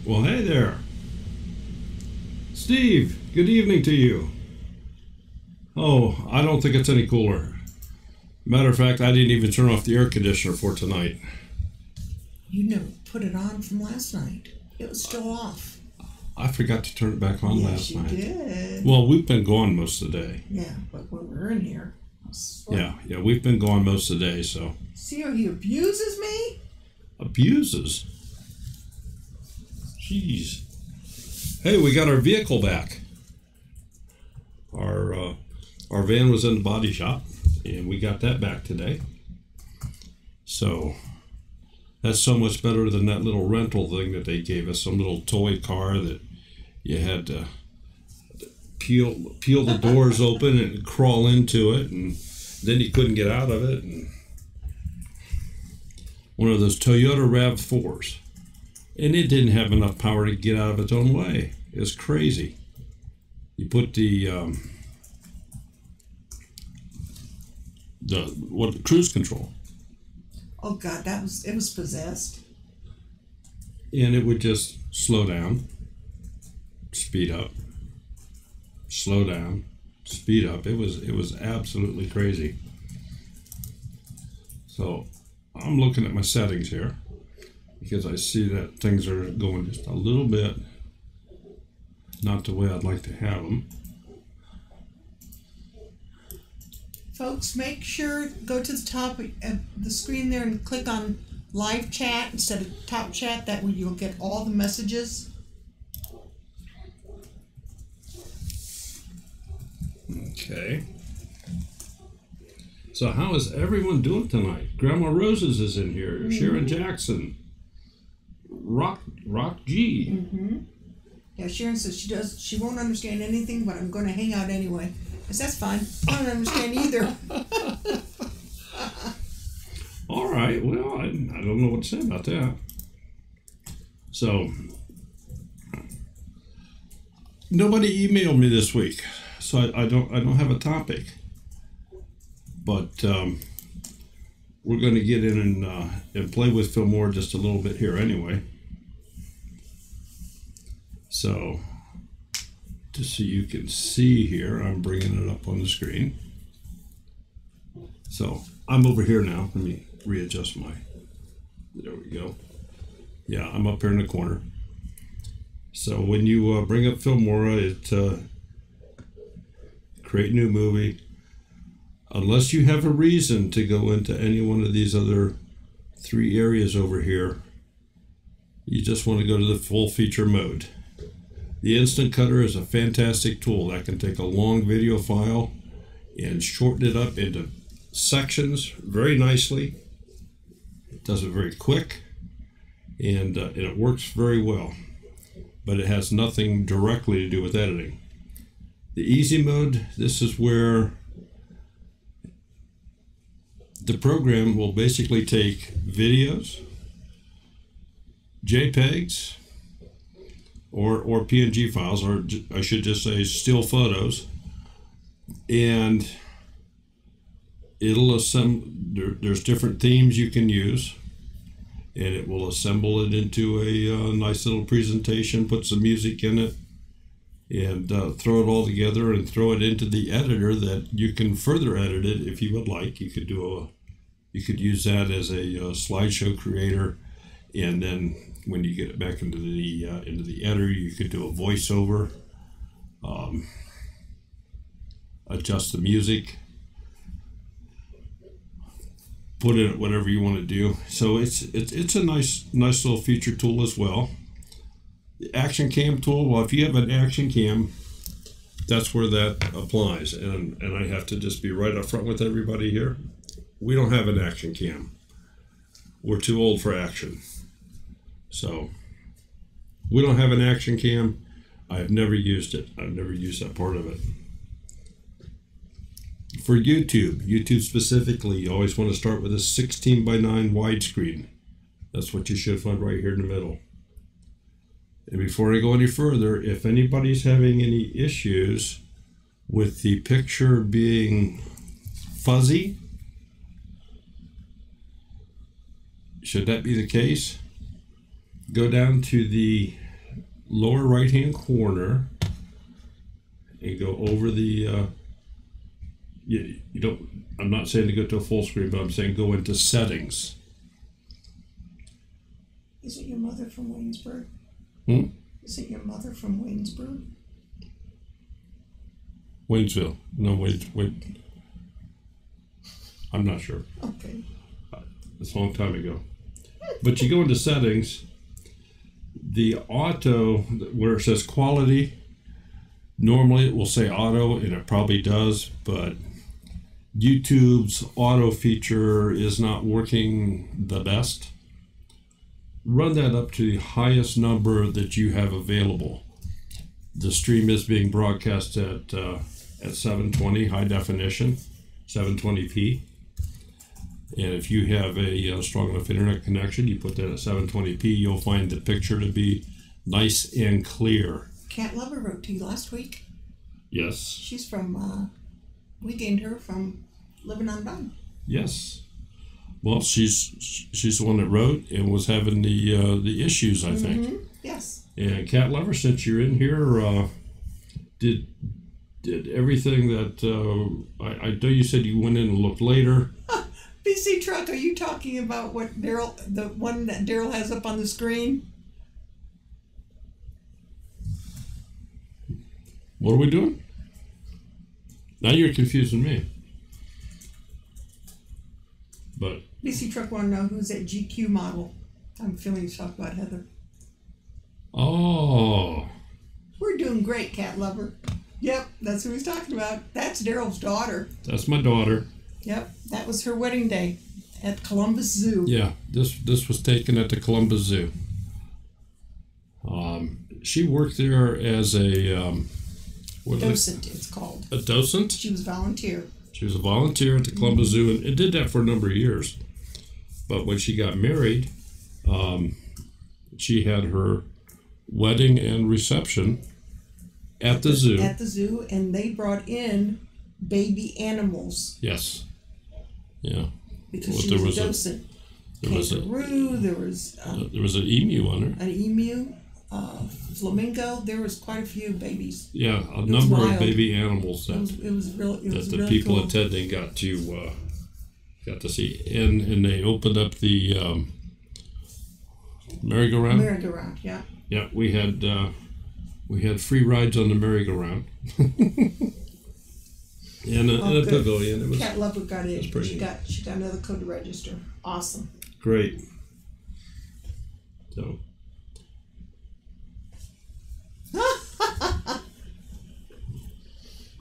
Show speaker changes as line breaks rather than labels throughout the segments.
Well, hey there. Steve, good evening to you. Oh, I don't think it's any cooler. Matter of fact, I didn't even turn off the air conditioner for tonight.
You never put it on from last night. It was still off.
I forgot to turn it back on last night.
Yes, you did.
Well, we've been gone most of the day.
Yeah, but when we're in here,
Yeah, we've been gone most of the day, so.
See how he abuses me?
Abuses? Jeez. Hey, we got our vehicle back. Our van was in the body shop, and we got that back today. So that's so much better than that little rental thing that they gave us, some little toy car that you had to peel the doors open and crawl into it, and then you couldn't get out of it. And one of those Toyota RAV4s, and it didn't have enough power to get out of its own way. It was crazy. You put the cruise control.
Oh God, it was possessed.
And it would just slow down, speed up, slow down, speed up. It was absolutely crazy. So I'm looking at my settings here because I see that things are going just a little bit not the way I'd like to have them.
Folks, make sure go to the top of the screen there and click on live chat instead of top chat. That way you'll get all the messages.
Okay. So how is everyone doing tonight? Grandma Roses is in here. Mm-hmm. Sharon Jackson. Rock G.
Mm-hmm. Yeah, Sharon says she won't understand anything, but I'm going to hang out anyway. I said, that's fine. I don't understand either.
All right. Well, I don't know what to say about that. So, nobody emailed me this week, so I don't have a topic. But we're going to get in and play with Filmora just a little bit here anyway. So, just so you can see here, I'm bringing it up on the screen. So, I'm over here now. Let me readjust there we go. Yeah, I'm up here in the corner. So, when you bring up Filmora, it create new movie. Unless you have a reason to go into any one of these other 3 areas over here, you just want to go to the full feature mode. The Instant Cutter is a fantastic tool that can take a long video file and shorten it up into sections very nicely. It does it very quick, and it works very well, but it has nothing directly to do with editing. The easy mode, this is where the program will basically take videos, JPEGs, or PNG files, or I should just say still photos, and it'll assemble. There's different themes you can use, and it will assemble it into a nice little presentation, put some music in it, and throw it all together and throw it into the editor that you can further edit it if you would like. You could use that as a slideshow creator, and then when you get it back into the editor, you could do a voiceover, adjust the music, put in whatever you want to do. So it's a nice little feature tool as well. The action cam tool, well, if you have an action cam, that's where that applies. And I have to just be right up front with everybody here. We don't have an action cam. We're too old for action. So we don't have an action cam. I've never used it. I've never used that part of it. For YouTube specifically, you always want to start with a 16:9 widescreen. That's what you should find right here in the middle. And before I go any further, if anybody's having any issues with the picture being fuzzy, should that be the case, go down to the lower right hand corner and go over the you don't, I'm not saying to go to a full screen, but I'm saying go into settings.
Is it your mother from Waynesburg? Is it your mother from Waynesburg?
Waynesville. No, wait. I'm not sure.
Okay.
It's a long time ago. But you go into settings, the auto, where it says quality, normally it will say auto, and it probably does, but YouTube's auto feature is not working the best. Run that up to the highest number that you have available. The stream is being broadcast at 720 high definition, 720p. And if you have a strong enough internet connection, you put that at 720p, you'll find the picture to be nice and clear.
Cat Lover wrote to you last week.
Yes.
She's from, we gained her from Living on Bun.
Yes. Well, she's the one that wrote and was having the issues, I think.
Yes.
And Cat Lover, since you're in here, did everything that I know you said you went in and looked later.
BC Truck, are you talking about what Daryl, the one that Daryl has up on the screen?
What are we doing? Now you're confusing me. But
BC Truck want to know who's that GQ model. I'm feeling he's talking about Heather.
Oh.
We're doing great, Cat Lover. Yep, that's who he's talking about. That's Daryl's daughter.
That's my daughter.
Yep, that was her wedding day at Columbus Zoo.
Yeah, this was taken at the Columbus Zoo. She worked there as a
docent, it's called.
A docent?
She was volunteer.
She was a volunteer at the Columbus Zoo and did that for a number of years. But when she got married, she had her wedding and reception at the zoo.
At the zoo, and they brought in baby animals.
Yes. Yeah.
Because she was a docent. Kangaroo, there was
an emu on her.
An emu, flamingo. There was quite a few babies.
Yeah, a number of baby animals that
the
people
cool.
attending got to see, and they opened up the merry-go-round.
Merry-go-round, yeah.
Yeah, we had free rides on the merry-go-round. And a pavilion. It was,
Cat Lover got in. She got another code to register. Awesome.
Great. So.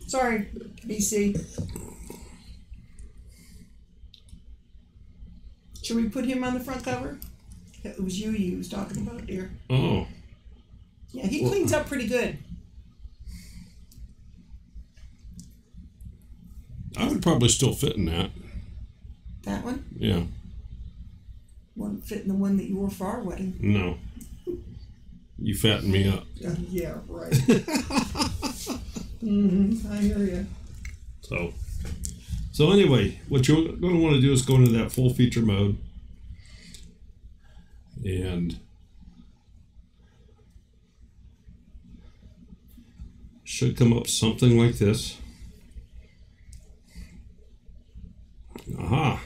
Sorry, BC. Should we put him on the front cover? It was you he was talking about, dear.
Oh.
Yeah, he cleans up pretty good.
I would probably still fit in that.
That one?
Yeah.
Wouldn't fit in the one that you wore for our wedding.
No. You fatten me up.
Yeah, right. I hear you.
So anyway, what you're going to want to do is go into that full feature mode. And should come up something like this. Aha.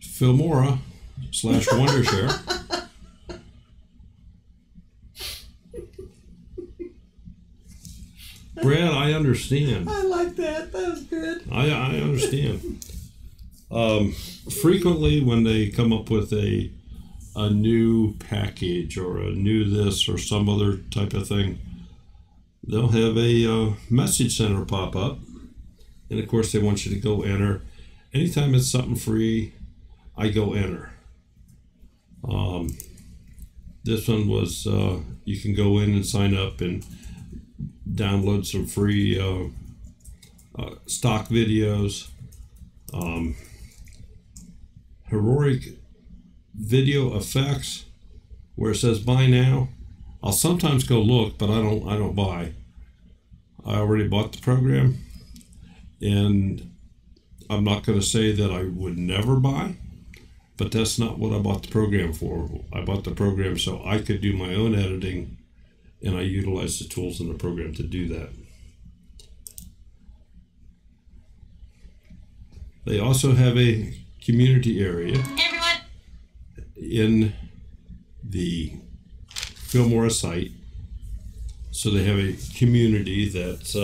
Filmora / Wondershare. Brad, I understand.
I like that. That was good.
I understand. Frequently when they come up with a new package or a new this or some other type of thing, they'll have a message center pop up, and of course they want you to go enter. Anytime it's something free, I go enter. This one was you can go in and sign up and download some free stock videos. Heroic video effects, where it says buy now. I'll sometimes go look, but I don't buy. I already bought the program, and I'm not going to say that I would never buy, but that's not what I bought the program for. I bought the program so I could do my own editing, and I utilize the tools in the program to do that. They also have a community area in the Filmora site. So they have a community that's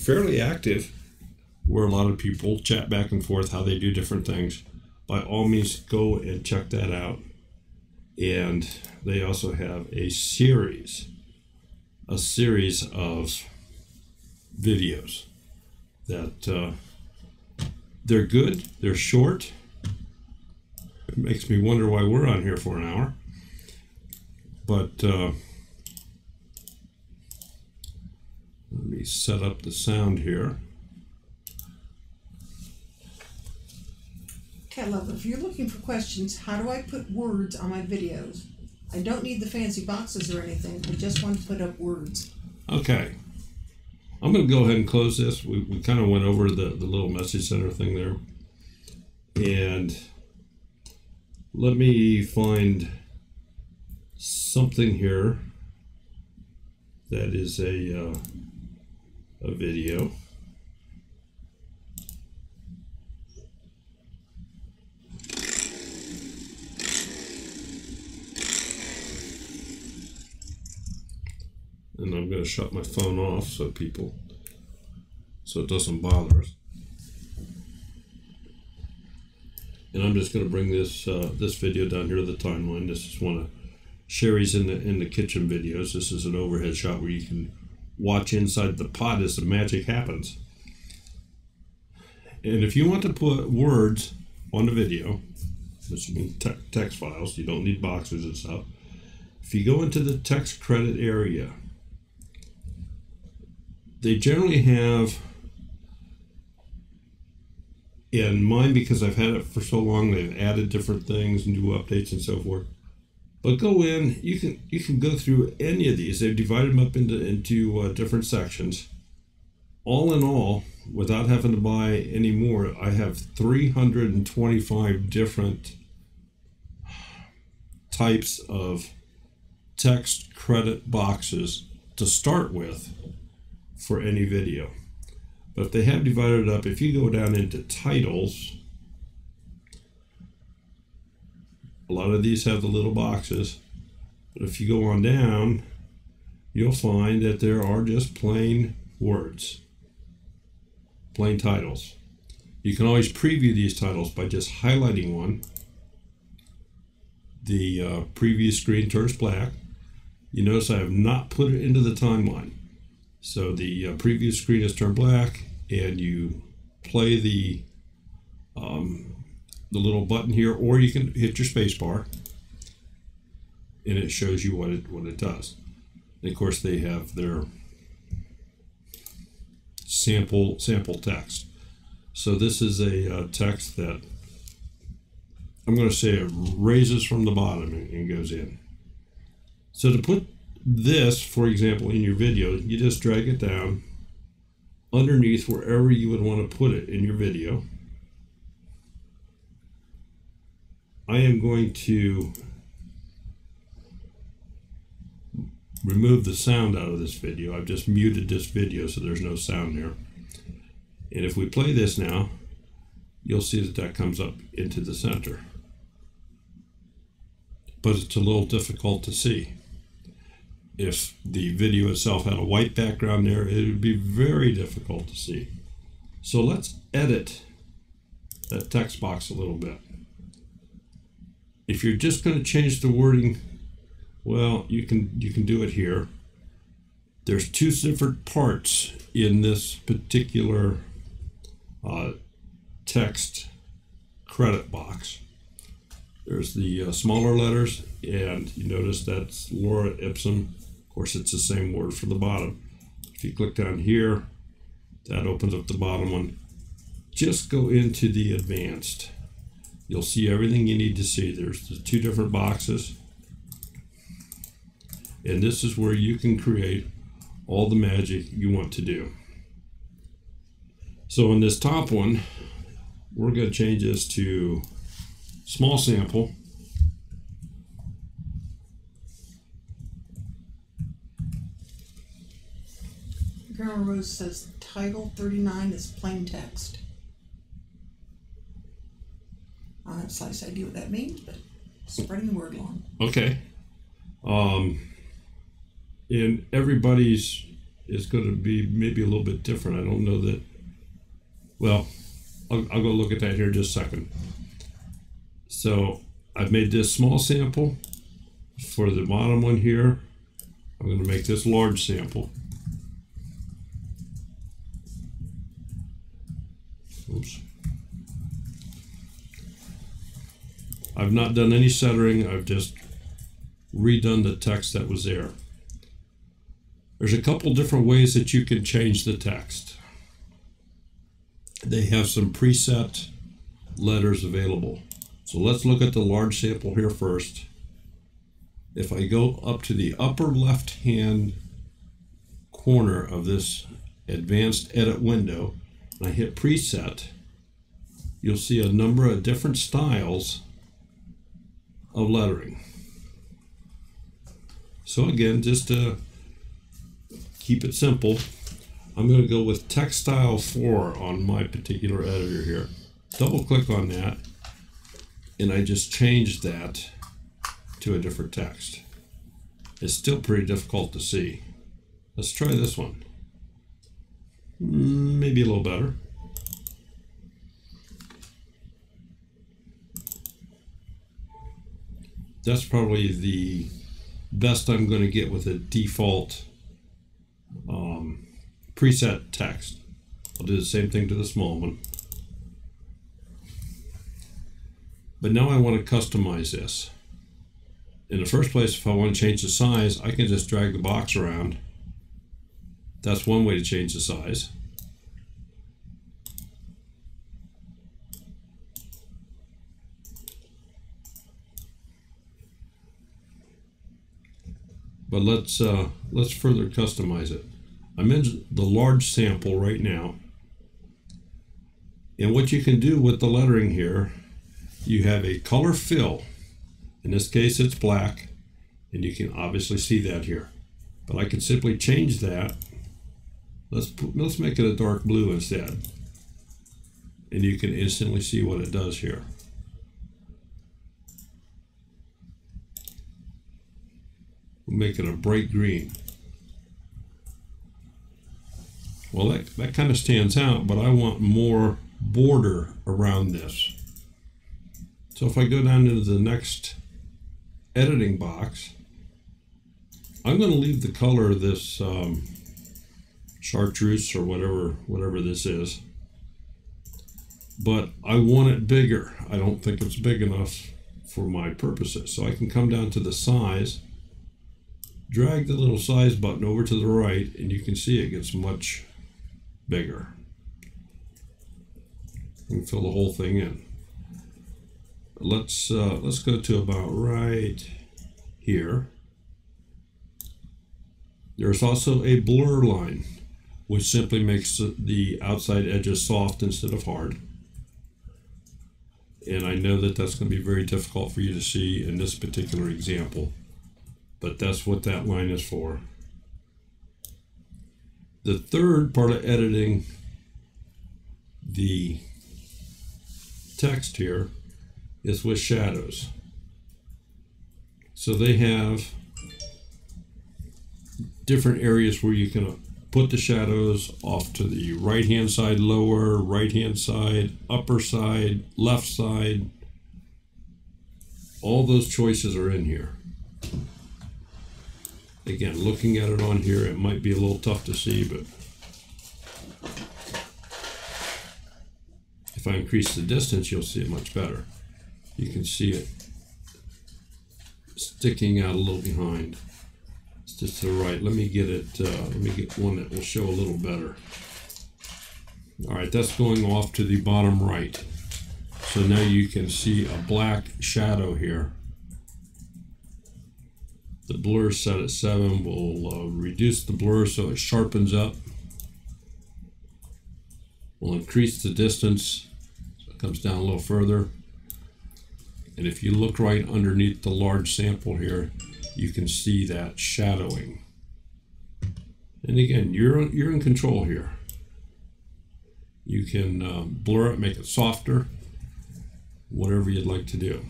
fairly active, where a lot of people chat back and forth how they do different things. By all means, go and check that out. And they also have a series of videos that they're good, they're short. It makes me wonder why we're on here for an hour. But let me set up the sound here.
Okay, love, if you're looking for questions, how do I put words on my videos? I don't need the fancy boxes or anything. I just want to put up words.
Okay. I'm going to go ahead and close this. We kind of went over the little message center thing there. And let me find something here that is a video. And I'm going to shut my phone off so it doesn't bother us. And I'm just going to bring this this video down here to the timeline. This is one of Sherry's in the kitchen videos. This is an overhead shot where you can watch inside the pot as the magic happens. And if you want to put words on the video, which means text files, you don't need boxes and stuff. If you go into the text credit area, they generally have, in mine, because I've had it for so long, they've added different things, new updates and so forth. But go in, you can go through any of these. They've divided them up into different sections. All in all, without having to buy any more, I have 325 different types of text credit boxes to start with for any video. But if they have divided it up, if you go down into titles, a lot of these have the little boxes, but if you go on down, you'll find that there are just plain words, plain titles. You can always preview these titles by just highlighting one. The preview screen turns black. You notice I have not put it into the timeline. So the preview screen is turned black, and you play the little button here, or you can hit your space bar, and it shows you what it does. And of course, they have their sample text. So this is a text that I'm going to say it raises from the bottom and goes in. So to put this, for example, in your video, you just drag it down underneath wherever you would want to put it in your video. I am going to remove the sound out of this video. I've just muted this video so there's no sound there. And if we play this now, you'll see that comes up into the center. But it's a little difficult to see. If the video itself had a white background there, it would be very difficult to see. So let's edit that text box a little bit. If you're just going to change the wording, well, you can do it here. There's two different parts in this particular text credit box. There's the smaller letters, and you notice that's Laura Ipsum. Of course, it's the same word for the bottom. If you click down here, that opens up the bottom one. Just go into the advanced. You'll see everything you need to see. There's the two different boxes. And this is where you can create all the magic you want to do. So in this top one, we're going to change this to small sample.
Grandma Rose says title 39 is plain text. I don't have the slightest idea what that means, but spreading the word along.
Okay. And everybody's is going to be maybe a little bit different. I don't know that. Well, I'll go look at that here in just a second. So I've made this small sample for the bottom one here. I'm going to make this large sample. Oops. I've not done any centering. I've just redone the text that was there. There's a couple different ways that you can change the text. They have some preset letters available. So let's look at the large sample here first. If I go up to the upper left-hand corner of this advanced edit window, and I hit preset, you'll see a number of different styles of lettering. So again, just to keep it simple, I'm going to go with text style 4 on my particular editor here. Double click on that, and I just changed that to a different text. It's still pretty difficult to see. Let's try this one. Maybe a little better. That's probably the best I'm going to get with a default preset text. I'll do the same thing to the small one. But now I want to customize this. In the first place, if I want to change the size, I can just drag the box around. That's one way to change the size. But let's further customize it. I'm in the large sample right now. And what you can do with the lettering here, you have a color fill. In this case, it's black, and you can obviously see that here. But I can simply change that. Let's make it a dark blue instead. And you can instantly see what it does here. We'll make it a bright green. Well, that kind of stands out, but I want more border around this. So if I go down into the next editing box, I'm going to leave the color of this chartreuse or whatever this is, but I want it bigger. I don't think it's big enough for my purposes. So I can come down to the size, drag the little size button over to the right, and you can see it gets much bigger. You can fill the whole thing in. Let's go to about right here. There's also a blur line, which simply makes the outside edges soft instead of hard. And I know that that's going to be very difficult for you to see in this particular example, but that's what that line is for. The third part of editing the text here is with shadows. So they have different areas where you can put the shadows off to the right hand side, lower, right hand side, upper side, left side. All those choices are in here. Again, looking at it on here, it might be a little tough to see, but if I increase the distance, you'll see it much better. You can see it sticking out a little behind. It's just to the right. Let me get it. Let me get one that will show a little better. All right, that's going off to the bottom right. So now you can see a black shadow here. The blur set at 7 will reduce the blur so it sharpens up. We'll increase the distance so it comes down a little further. And if you look right underneath the large sample here, you can see that shadowing. And again, you're in control here. You can blur it, make it softer, whatever you'd like to do.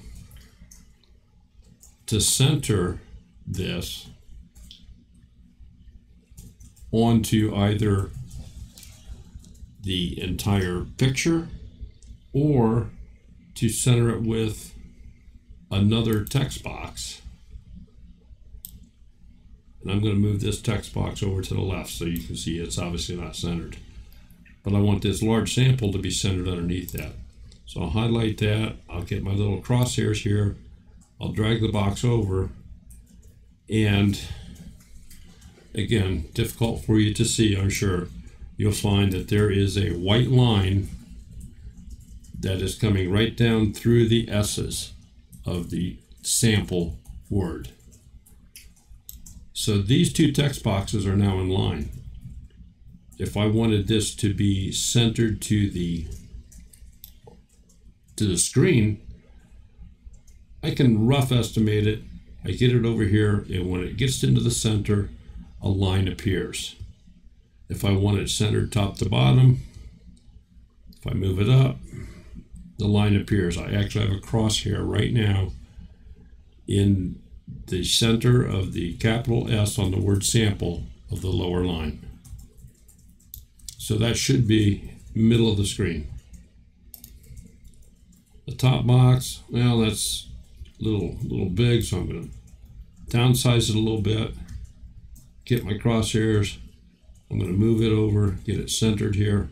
To center this onto either the entire picture or to center it with another text box. And I'm going to move this text box over to the left so you can see it's obviously not centered. But I want this large sample to be centered underneath that. So I'll highlight that, I'll get my little crosshairs here, I'll drag the box over, and again, difficult for you to see, I'm sure. You'll find that there is a white line that is coming right down through the S's of the sample word. So these two text boxes are now in line. If I wanted this to be centered to the screen, I can rough estimate it. I get it over here, and when it gets into the center, a line appears. If I want it centered top to bottom, if I move it up, the line appears. I actually have a crosshair right now in the center of the capital S on the word sample of the lower line. So that should be middle of the screen. The top box, well, that's a little big, so I'm going to downsize it a little bit, get my crosshairs, I'm going to move it over, get it centered here.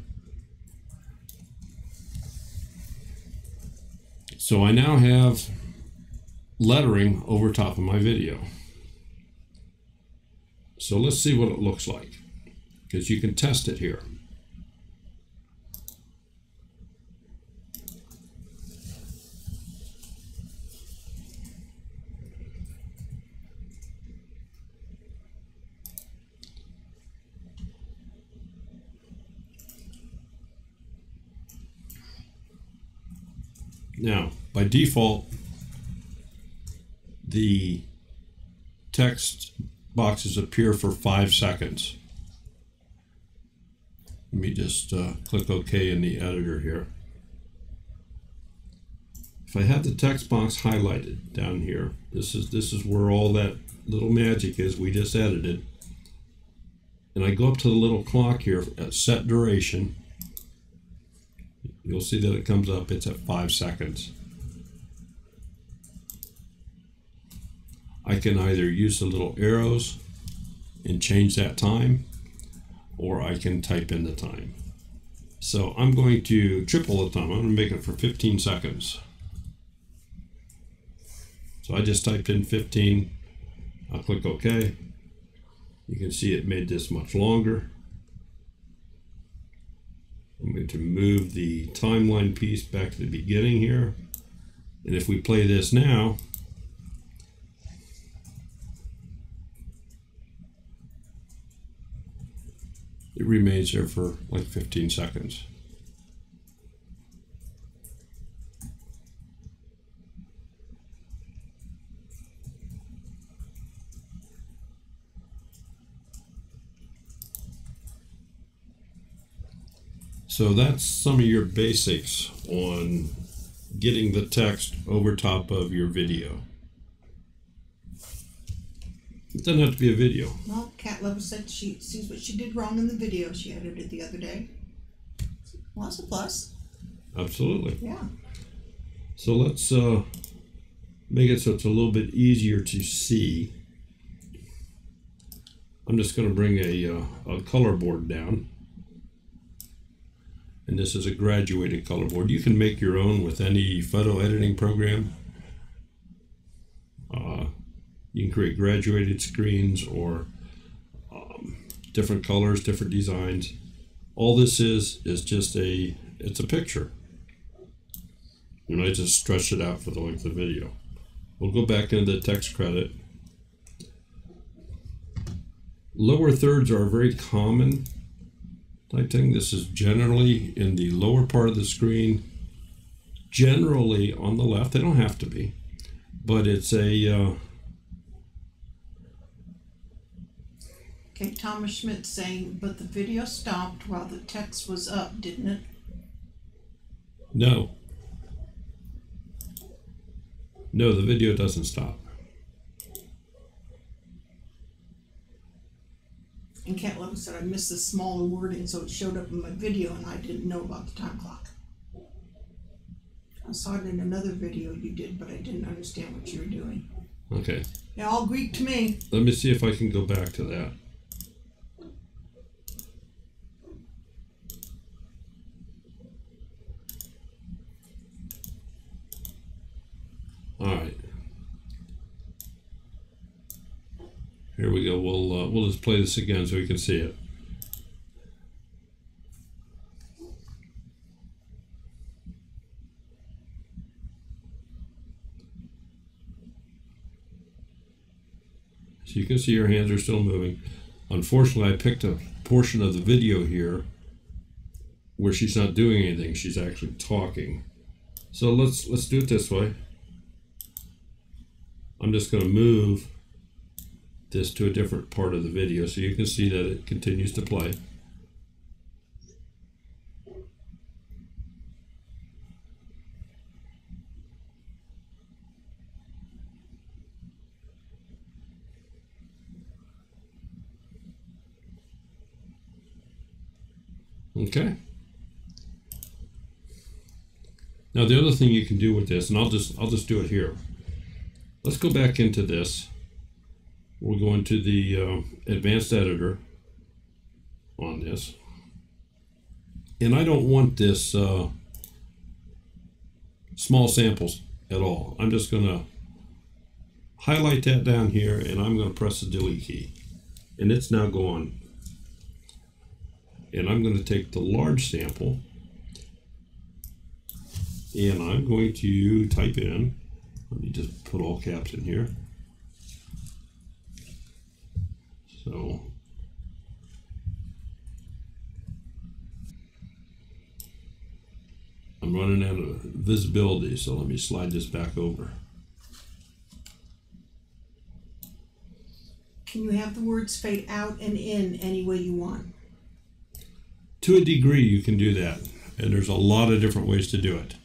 So I now have lettering over top of my video. So let's see what it looks like, because you can test it here. Now, by default, the text boxes appear for 5 seconds. Let me just click OK in the editor here. If I have the text box highlighted down here, this is where all that little magic is we just edited. And I go up to the little clock here at set duration. You'll see that it comes up, it's at 5 seconds. I can either use the little arrows and change that time, or I can type in the time. So I'm going to triple the time. I'm going to make it for 15 seconds. So I just typed in 15. I'll click OK. You can see it made this much longer. I'm going to move the timeline piece back to the beginning here. And if we play this now, it remains there for like 15 seconds. So that's some of your basics on getting the text over top of your video. It doesn't have to be a video.
Well, Cat Lover said she sees what she did wrong in the video she edited the other day. Well, that's a plus.
Absolutely.
Yeah.
So let's make it so it's a little bit easier to see. I'm just going to bring a color board down. And this is a graduated color board. You can make your own with any photo editing program. You can create graduated screens or different colors, different designs. All this is just it's a picture. And I just stretched it out for the length of the video. We'll go back into the text credit. Lower thirds are a very common type thing. This is generally in the lower part of the screen generally on the left. They don't have to be, but it's a
Okay, Thomas Schmidt saying, but the video stopped while the text was up, didn't it?
no. No, the video doesn't stop.
And Cat Love said, I missed the smaller wording, so it showed up in my video and I didn't know about the time clock. I saw it in another video you did, but I didn't understand what you were doing.
Okay.
Yeah, all Greek to me.
Let me see if I can go back to that. All right. Here we go. We'll just play this again so we can see it. So you can see her hands are still moving. Unfortunately, I picked a portion of the video here where she's not doing anything. She's actually talking. So let's do it this way. I'm just going to move this to a different part of the video so you can see that it continues to play. Okay. Now the other thing you can do with this, and I'll just do it here. Let's go back into this. We'll go into the advanced editor on this. And I don't want this small samples at all. I'm just going to highlight that down here and I'm going to press the delete key. And it's now gone. And I'm going to take the large sample and I'm going to type in, let me just put all caps in here. So I'm running out of visibility, so let me slide this back over.
Can you have the words fade out and in any way you want?
To a degree, you can do that, and there's a lot of different ways to do it.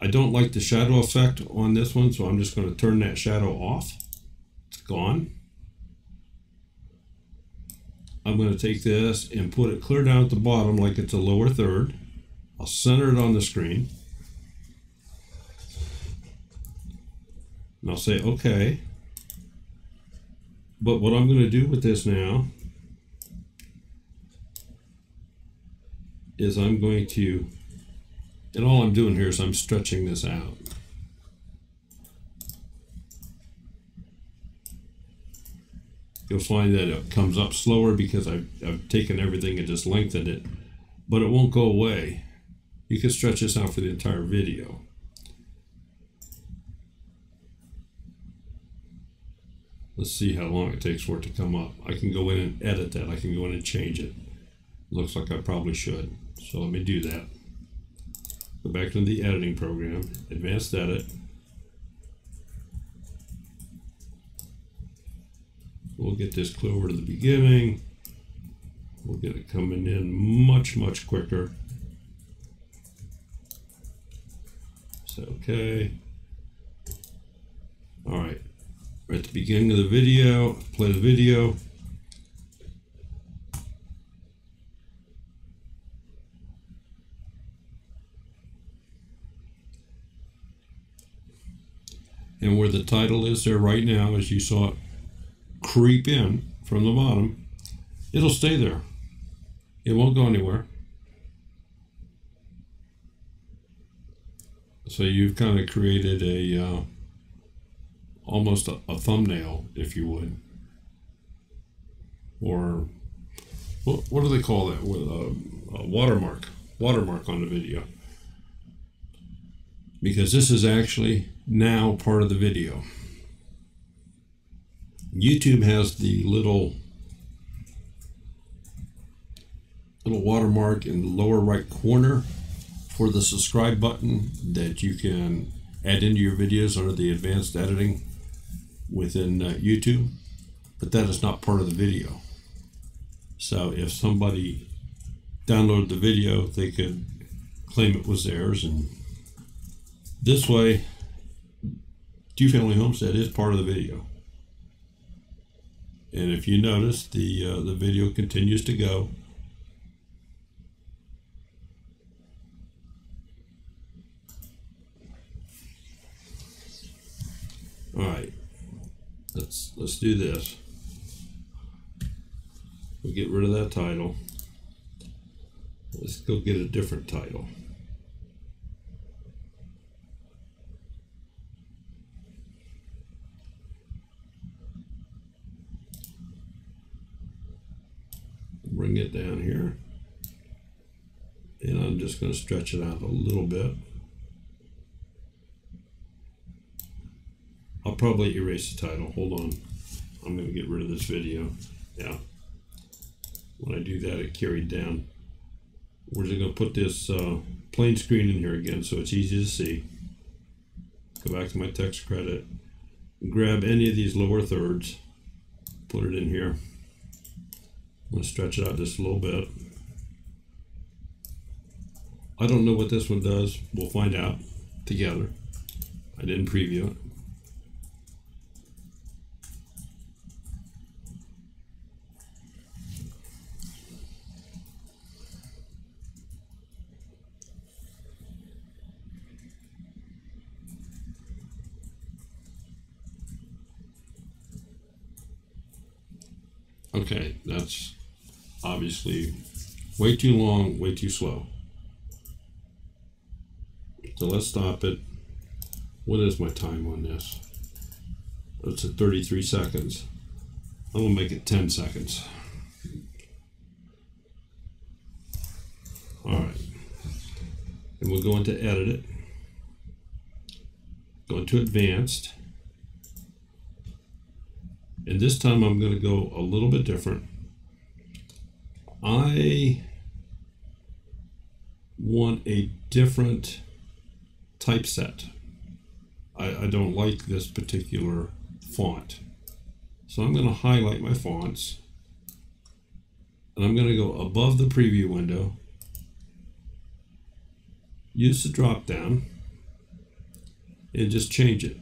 I don't like the shadow effect on this one, so I'm just going to turn that shadow off. It's gone. I'm going to take this and put it clear down at the bottom like it's a lower third. I'll center it on the screen. And I'll say OK. But what I'm going to do with this now is I'm going to, and all I'm doing here is I'm stretching this out. You'll find that it comes up slower because I've taken everything and just lengthened it, but it won't go away. You can stretch this out for the entire video. Let's see how long it takes for it to come up. I can go in and edit that. I can go in and change it. Looks like I probably should. So let me do that. Go back to the editing program, advanced edit. We'll get this closer to the beginning. We'll get it coming in much, much quicker. So, okay. All right. We're at the beginning of the video. Play the video. And where the title is there right now, as you saw it creep in from the bottom, it'll stay there. It won't go anywhere. So you've kind of created a almost a thumbnail, if you would, or what do they call that? With a watermark on the video, because this is actually now part of the video. YouTube has the little watermark in the lower right corner for the subscribe button that you can add into your videos under the advanced editing within YouTube, but that is not part of the video. So if somebody downloaded the video, they could claim it was theirs, and this way two-family homestead is part of the video. And if you notice, the video continues to go. All right, let's do this. We'll get rid of that title. Let's go get a different title. Bring it down here, and I'm just going to stretch it out a little bit. I'll probably erase the title. Hold on. I'm going to get rid of this video. Yeah. When I do that, it carried down. We're just going to put this plain screen in here again so it's easy to see. Go back to my text credit. Grab any of these lower thirds. Put it in here. I'm going to stretch it out just a little bit. I don't know what this one does. We'll find out together. I didn't preview it. Okay, that's obviously way too long, way too slow. So let's stop it. What is my time on this? It's at 33 seconds. I'm gonna make it 10 seconds. All right, and we'll go into edit it. Go into advanced. And this time I'm going to go a little bit different. I want a different typeset. I don't like this particular font. So I'm going to highlight my fonts. And I'm going to go above the preview window. Use the drop down. And just change it.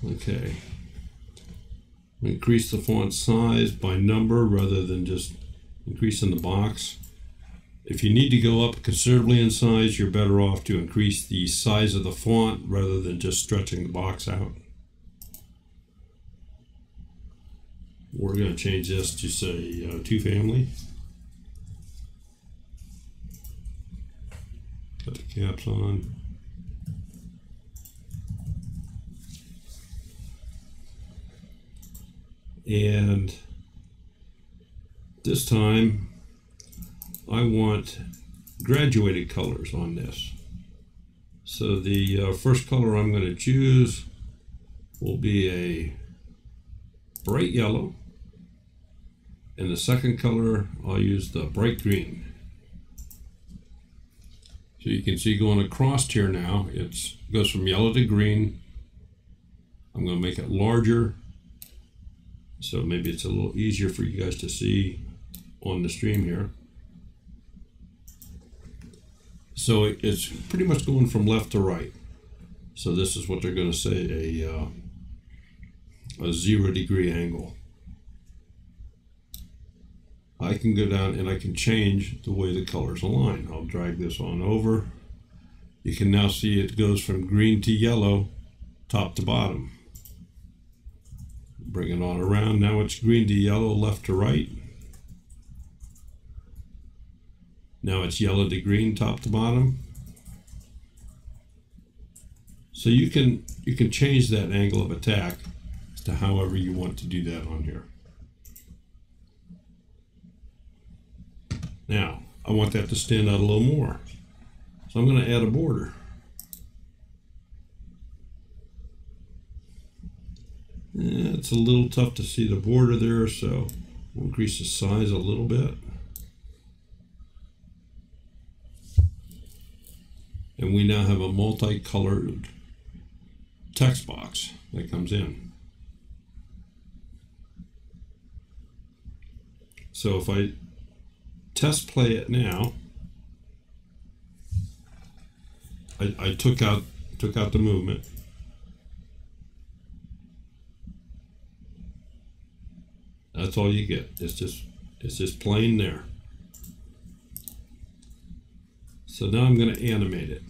Okay, increase the font size by number rather than just increasing the box. If you need to go up considerably in size, you're better off to increase the size of the font rather than just stretching the box out. We're going to change this to say two-family. Put the caps on. And this time I want graduated colors on this. So the first color I'm going to choose will be a bright yellow, and the second color I'll use the bright green. So you can see going across here now, it goes from yellow to green. I'm going to make it larger, so maybe it's a little easier for you guys to see on the stream here. So it's pretty much going from left to right. So this is what they're going to say, a 0 degree angle. I can go down and I can change the way the colors align. I'll drag this on over. You can now see it goes from green to yellow, top to bottom. Bring it on around. Now it's green to yellow, left to right. Now it's yellow to green, top to bottom. So you can change that angle of attack as to however you want to do that on here. Now, I want that to stand out a little more. So I'm going to add a border. It's a little tough to see the border there, so we'll increase the size a little bit. And we now have a multicolored text box that comes in. So if I test play it now, I took out the movement. That's all you get. It's just plain there. So now I'm going to animate it.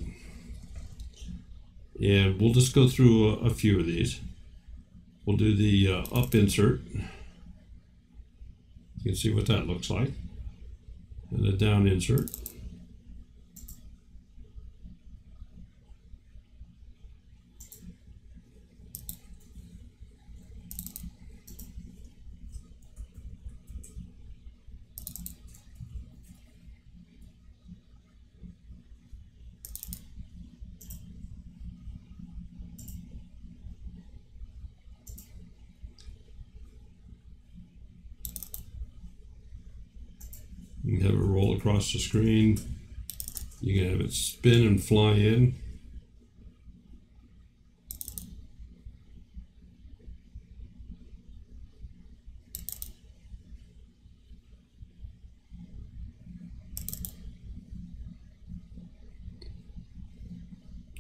And we'll just go through a few of these. We'll do the up insert. You can see what that looks like. And the down insert. You can have it roll across the screen. You can have it spin and fly in.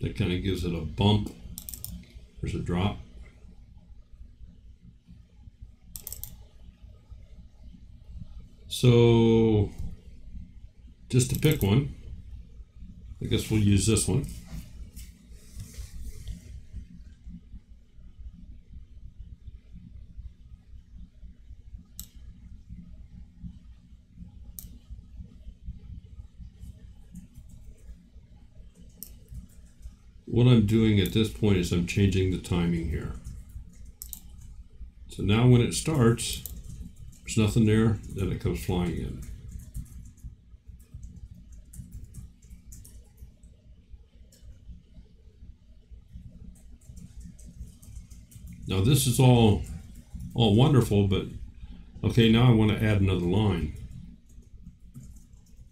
That kind of gives it a bump. There's a drop. So, just to pick one, I guess we'll use this one. What I'm doing at this point is I'm changing the timing here. So now when it starts, there's nothing there, then it comes flying in. Now this is all wonderful, but okay, now I want to add another line.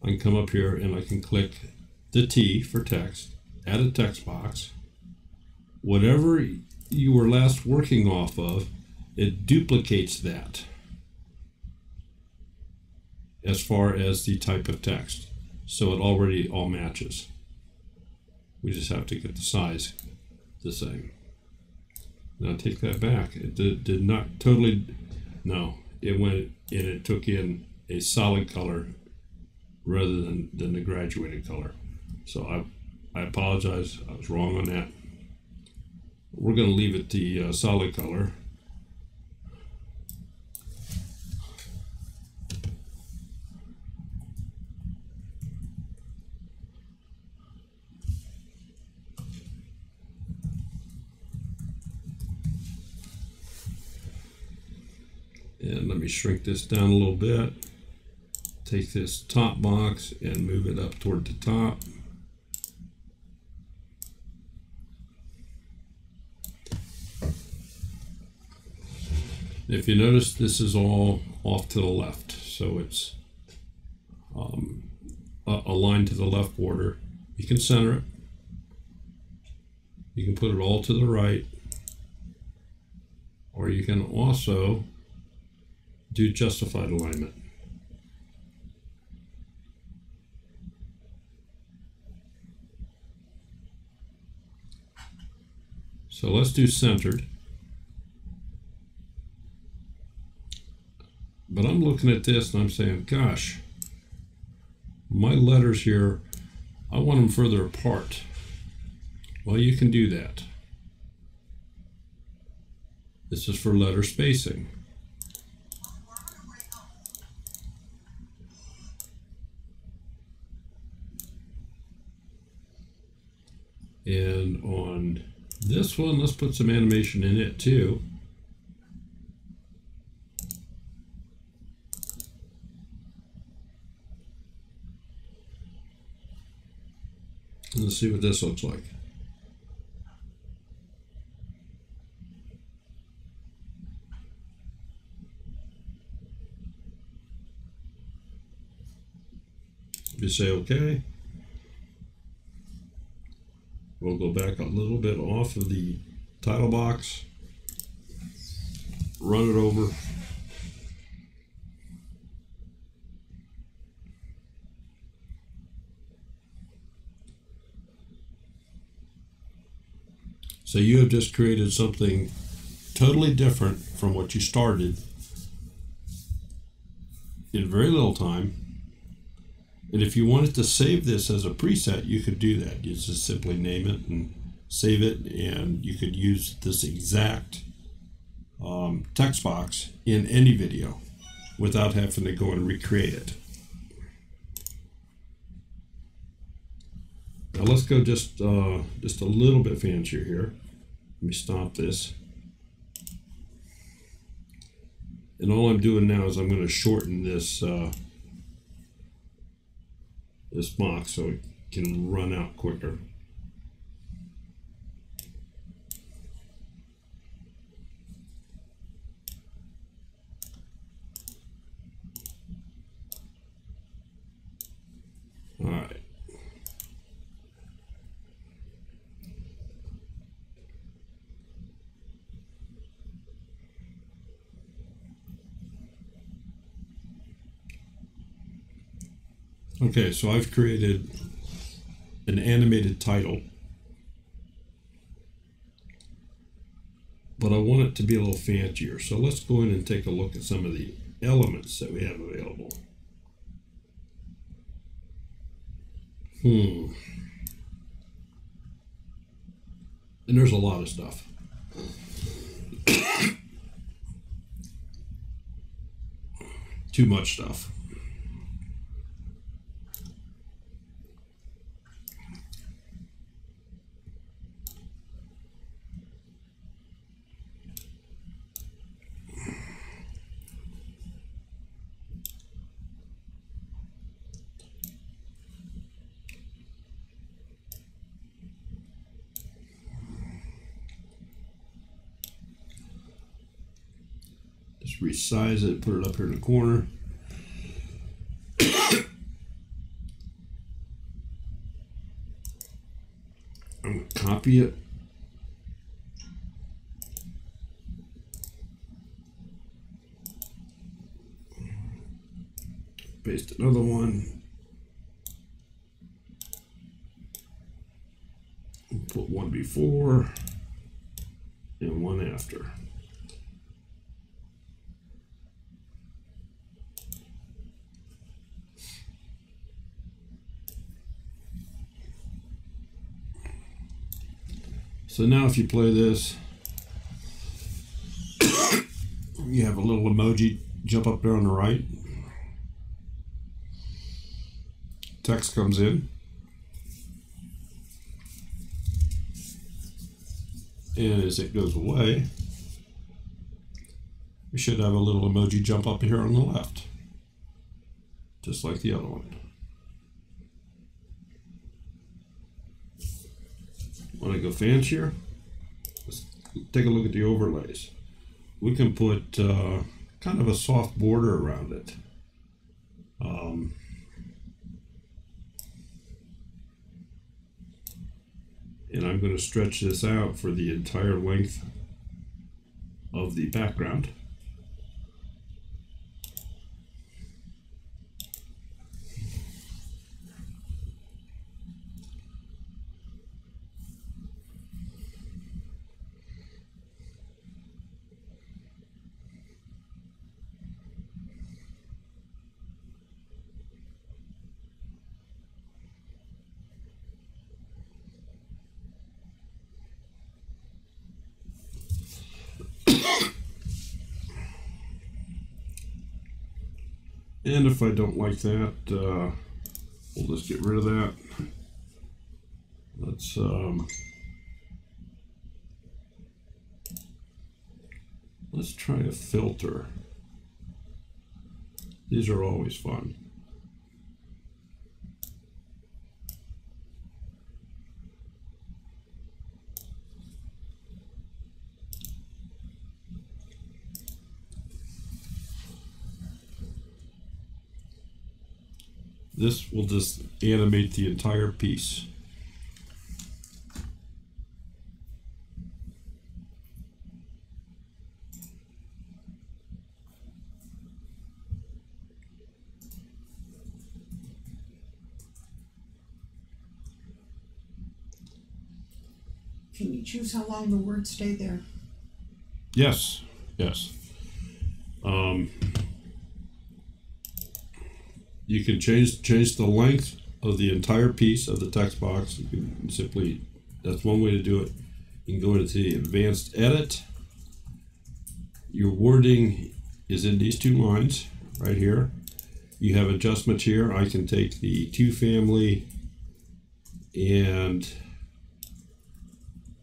I can come up here and I can click the T for text, add a text box. Whatever you were last working off of, it duplicates that as far as the type of text. So it already all matches. We just have to get the size the same. Now take that back. It did not totally, no, it went and it took in a solid color rather than the graduated color. So I apologize, I was wrong on that. We're going to leave it the solid color. And let me shrink this down a little bit. Take this top box and move it up toward the top. If you notice, this is all off to the left, so it's aligned to the left border. You can center it. You can put it all to the right, or you can also do justified alignment. So let's do centered. But I'm looking at this and I'm saying, gosh, my letters here, I want them further apart. Well, you can do that. This is for letter spacing. And on this one, let's put some animation in it too. Let's see what this looks like. You say okay. We'll go back a little bit off of the title box, run it over. So you have just created something totally different from what you started in very little time. And if you wanted to save this as a preset, you could do that. You just simply name it and save it, and you could use this exact text box in any video without having to go and recreate it. Now let's go just a little bit fancier here. Let me stop this. And all I'm doing now is I'm going to shorten this this box so it can run out quicker. All right. Okay, so I've created an animated title, but I want it to be a little fancier. So let's go in and take a look at some of the elements that we have available. And there's a lot of stuff. Too much stuff. Just resize it, put it up here in the corner. I'm going to copy it. Paste another one. Put one before and one after. So now if you play this, you have a little emoji jump up there on the right. Text comes in. And as it goes away, we should have a little emoji jump up here on the left, just like the other one. Want to go fancier? Let's take a look at the overlays. We can put kind of a soft border around it. And I'm going to stretch this out for the entire length of the background. And if I don't like that, we'll just get rid of that. Let's try a filter. These are always fun. This will just animate the entire piece.
Can you choose how long the words stay there?
Yes, yes. You can change the length of the entire piece of the text box. You can simply, that's one way to do it. You can go into the advanced edit. Your wording is in these two lines right here. You have adjustments here. I can take the to family and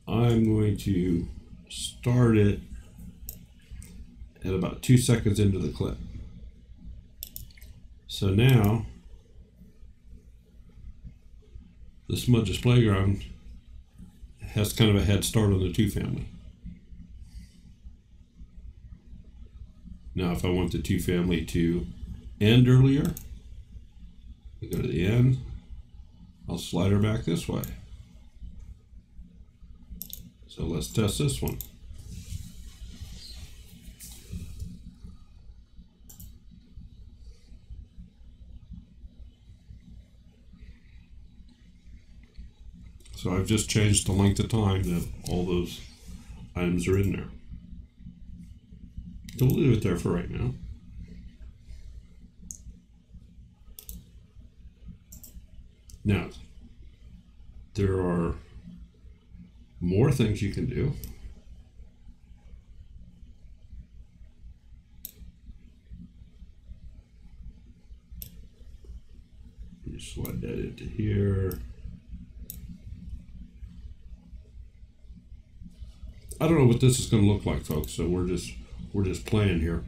I'm going to start it at about 2 seconds into the clip. So now, the Smudge's Playground has kind of a head start on the to family. Now if I want the to family to end earlier, I go to the end, I'll slide her back this way. So let's test this one. So I've just changed the length of time that all those items are in there. So we'll leave it there for right now. Now, there are more things you can do. You slide that into here. I don't know what this is going to look like, folks, so we're just playing here.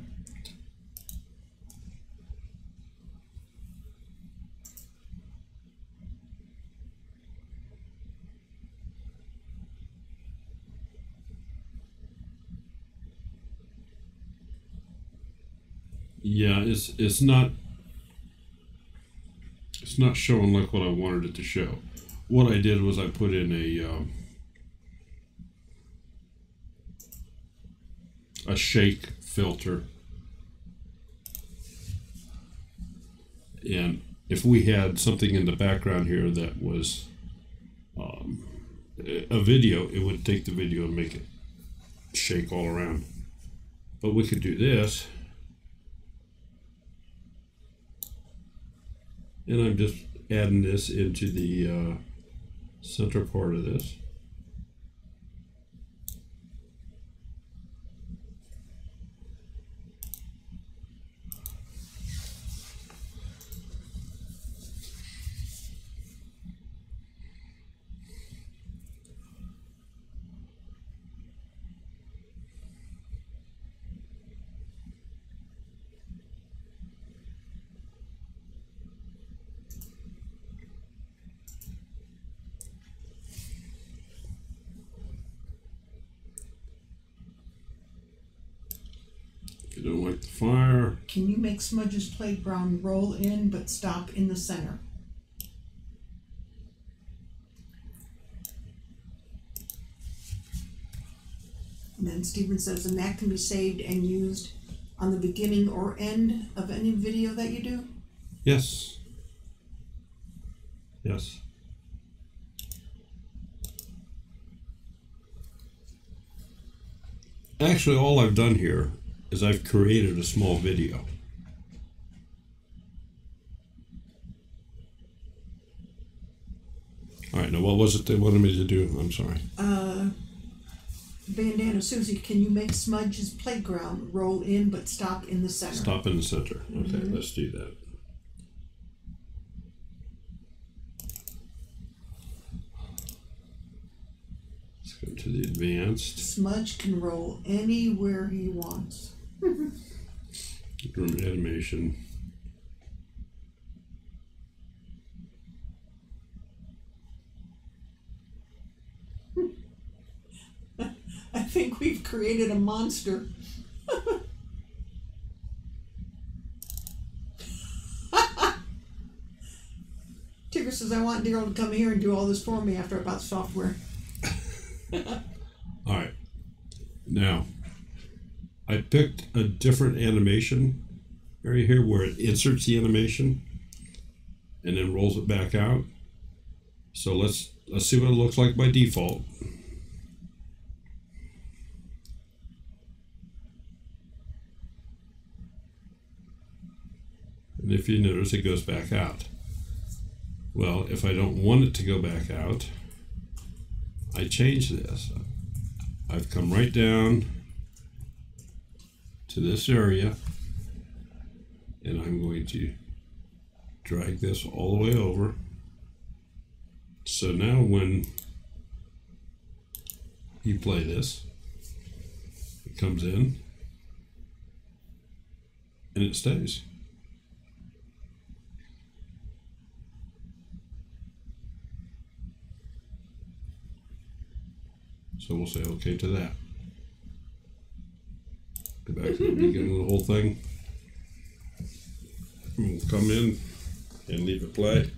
Yeah, it's not showing like what I wanted it to show. What I did was I put in a shake filter, and if we had something in the background here that was a video, it would take the video and make it shake all around. But we could do this, and I'm just adding this into the center part of this. If you don't like the fire.
Can you make Smudge's Playground roll in but stop in the center? And then Stephen says, and that can be saved and used on the beginning or end of any video that you do?
Yes. Yes. Actually, all I've done here is I've created a small video. All right, now what was it they wanted me to do? I'm sorry.
Bandana Susie, can you make Smudge's playground roll in but stop in the center?
Stop in the center. Okay, let's do that. Let's go to the advanced.
Smudge can roll anywhere he wants.
Room animation.
I think we've created a monster. Tigger says, I want Daryl to come here and do all this for me after I bought the software.
All right. Now, I picked a different animation area here where it inserts the animation and then rolls it back out. So let's see what it looks like by default. And if you notice, it goes back out. Well, if I don't want it to go back out, I change this. I've come right down to this area, and I'm going to drag this all the way over. So now when you play this, it comes in and it stays. So we'll say okay to that. Go back to the beginning of the whole thing. We'll come in and leave it play.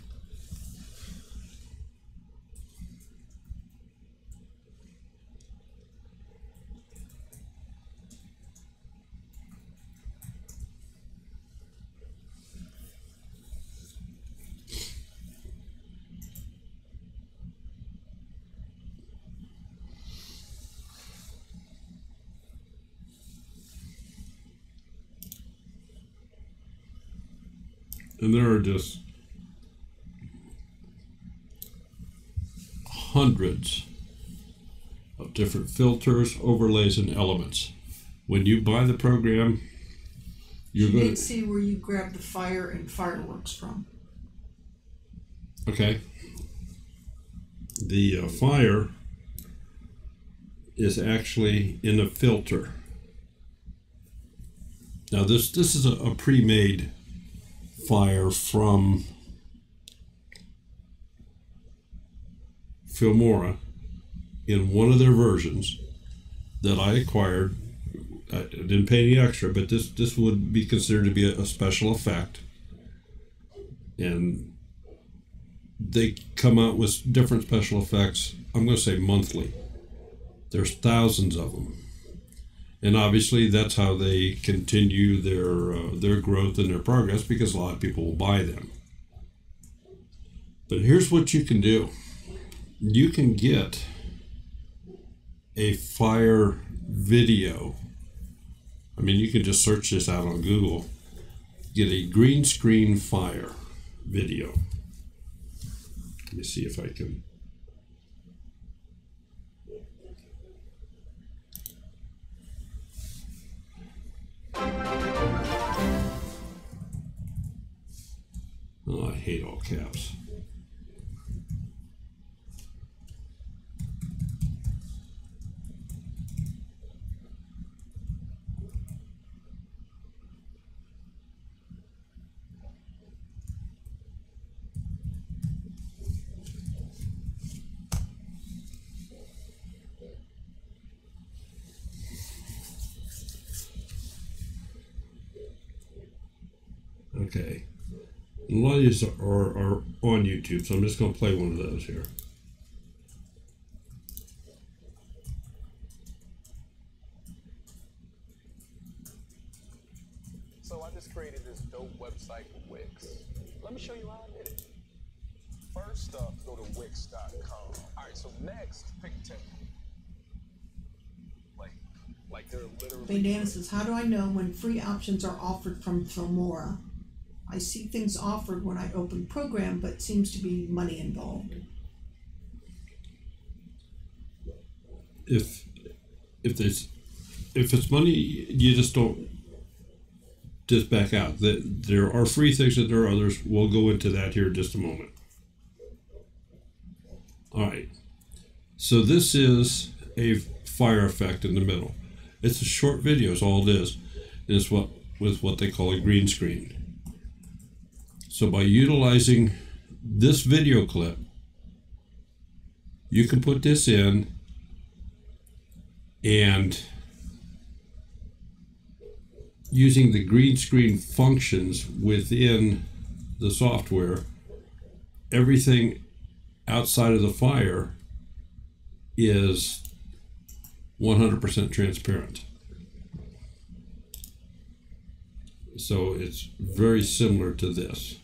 And there are just hundreds of different filters, overlays, and elements. When you buy the program, you're going to
see where you grab the fire and fireworks from.
Okay. The fire is actually in a filter. Now this is a pre-made fire from Filmora in one of their versions that I acquired. I didn't pay any extra, but this would be considered to be a special effect. And they come out with different special effects, I'm going to say monthly. There's thousands of them. And obviously that's how they continue their growth and their progress, because a lot of people will buy them. But here's what you can do. You can get a fire video. I mean, you can just search this out on Google. Get a green screen fire video. Let me see if I can. Oh, I hate all caps. Okay. A lot of these are on YouTube, so I'm just going to play one of those here.
So I just created this dope website for Wix. Let me show you how I did it. First up, go to Wix.com. All right, so next, pick a template. Like they're literally...
Bandana says, how do I know when free options are offered from Filmora? I see things offered when I open program, but seems to be money involved.
If if it's money, you just don't just back out. There are free things and there are others. We'll go into that here in just a moment. All right. So this is a fire effect in the middle. It's a short video, is all it is. It's with what they call a green screen. So by utilizing this video clip, you can put this in and using the green screen functions within the software, everything outside of the fire is 100% transparent. So it's very similar to this.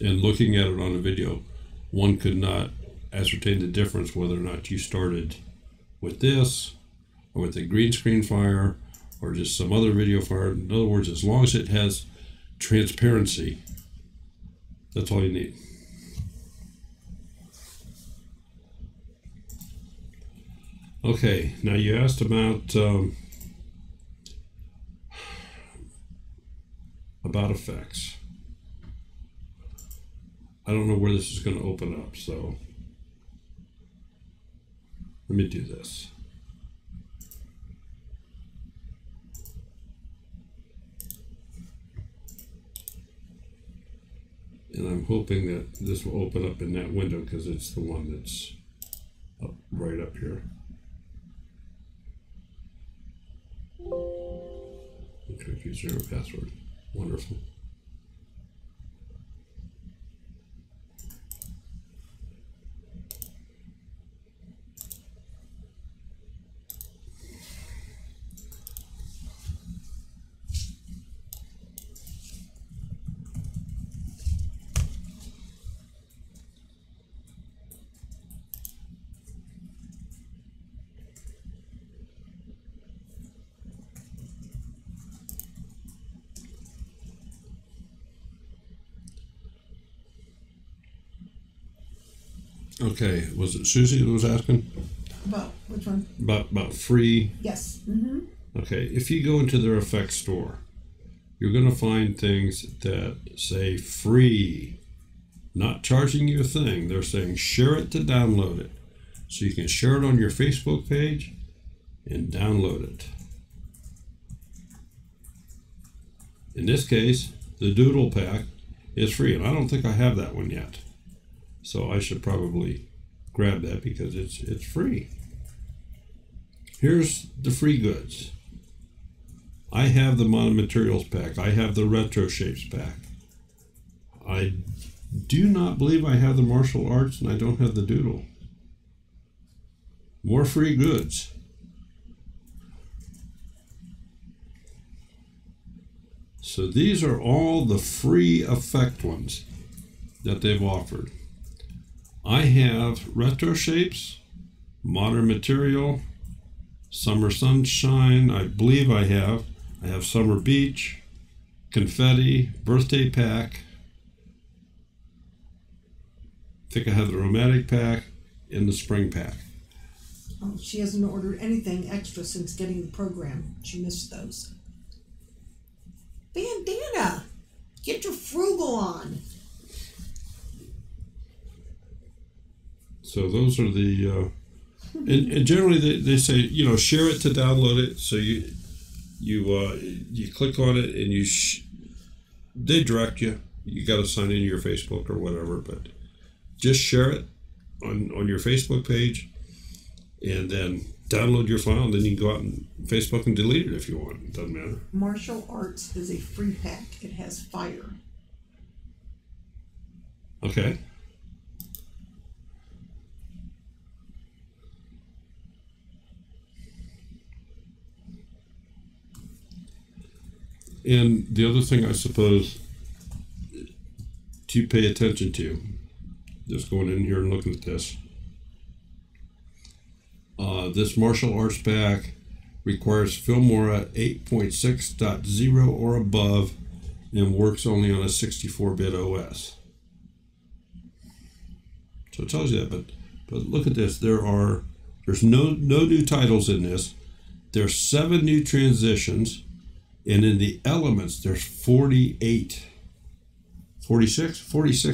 And looking at it on a video, one could not ascertain the difference whether or not you started with this or with a green screen fire or just some other video fire. In other words, as long as it has transparency, that's all you need. Okay, now you asked about effects. I don't know where this is going to open up, so let me do this. And I'm hoping that this will open up in that window because it's the one that's right up here. Quick username and password. Wonderful. Okay, was it Susie that was asking?
About which one?
About free?
Yes. Mm-hmm.
Okay, if you go into their effects store, you're going to find things that say free, not charging you a thing. They're saying share it to download it. So you can share it on your Facebook page and download it. In this case, the Doodle Pack is free, and I don't think I have that one yet. So I should probably grab that because it's free. Here's the free goods. I have the Mono Materials pack. I have the Retro Shapes pack. I do not believe I have the Martial Arts, and I don't have the Doodle. More free goods. So these are all the free effect ones that they've offered. I have Retro Shapes, Modern Material, Summer Sunshine, I believe I have Summer Beach, Confetti, Birthday Pack, I think I have the Romantic Pack, and the Spring Pack.
Oh, she hasn't ordered anything extra since getting the program. She missed those. Bandana, get your frugal on.
So those are the, and generally they say, you know, share it to download it. So you click on it and they direct you. You got to sign into your Facebook or whatever, but just share it on your Facebook page and then download your file, and then you can go out and Facebook and delete it if you want. It doesn't matter.
Martial Arts is a free pack. It has fire.
Okay. And the other thing I suppose to pay attention to, just going in here and looking at this, this martial arts pack requires Filmora 8.6.0 or above and works only on a 64-bit OS. So it tells you that, but look at this. There's no new titles in this. There's 7 new transitions, and in the elements there's 46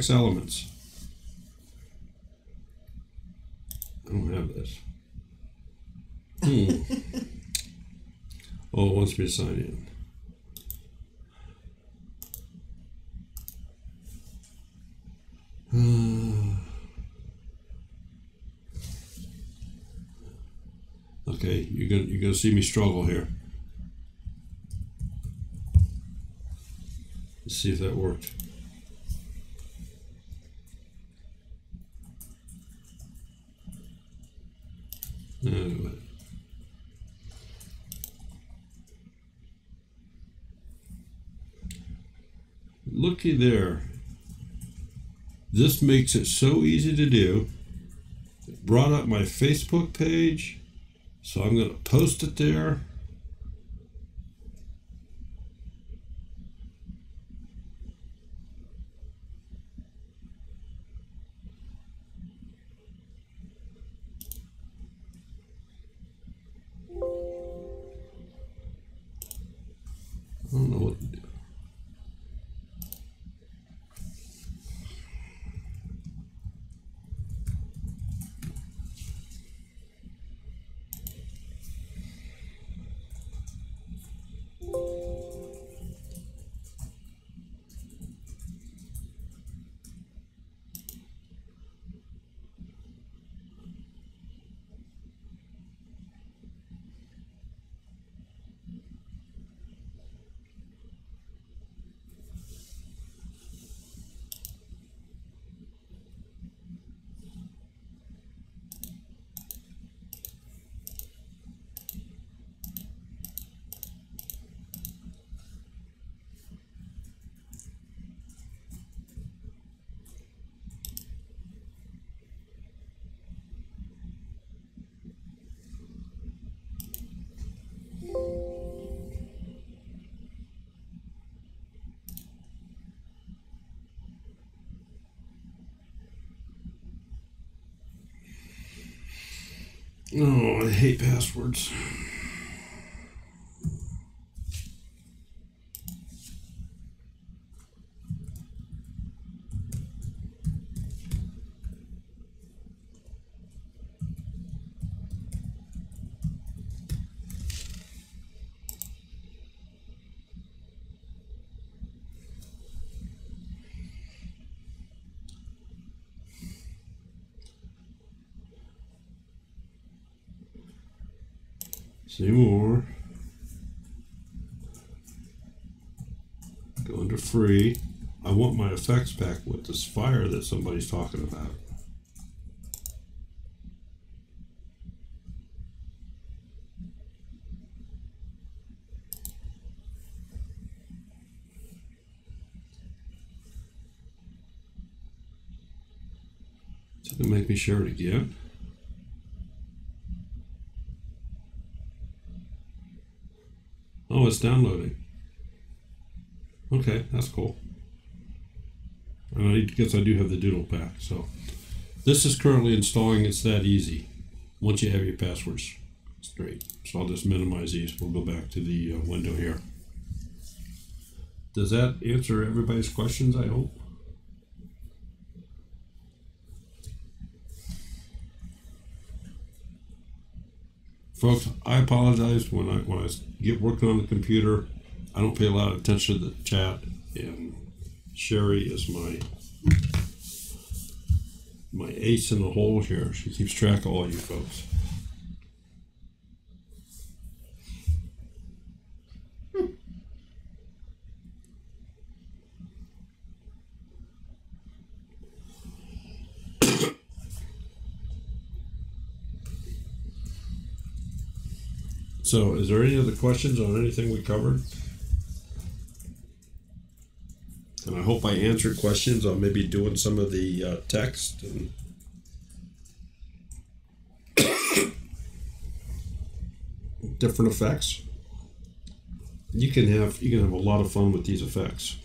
elements. I don't have this. Oh, it wants me to sign in. Okay, you're gonna see me struggle here. Let's see if that worked. Anyway. Looky there. This makes it so easy to do. It brought up my Facebook page, so I'm going to post it there. I don't know what to do. Oh, I hate passwords. See more. Go into free. I want my effects back with this fire that somebody's talking about. Is it gonna make me share it again? Oh, it's downloading. Okay, that's cool. And I guess I do have the doodle pack. So this is currently installing. It's that easy. Once you have your passwords straight. So I'll just minimize these. We'll go back to the window here. Does that answer everybody's questions, I hope? Folks, I apologize when I get working on the computer. I don't pay a lot of attention to the chat, and Sherry is my ace in the hole here. She keeps track of all you folks. So, is there any other questions on anything we covered? And I hope I answered questions on maybe doing some of the text and different effects. You can have a lot of fun with these effects.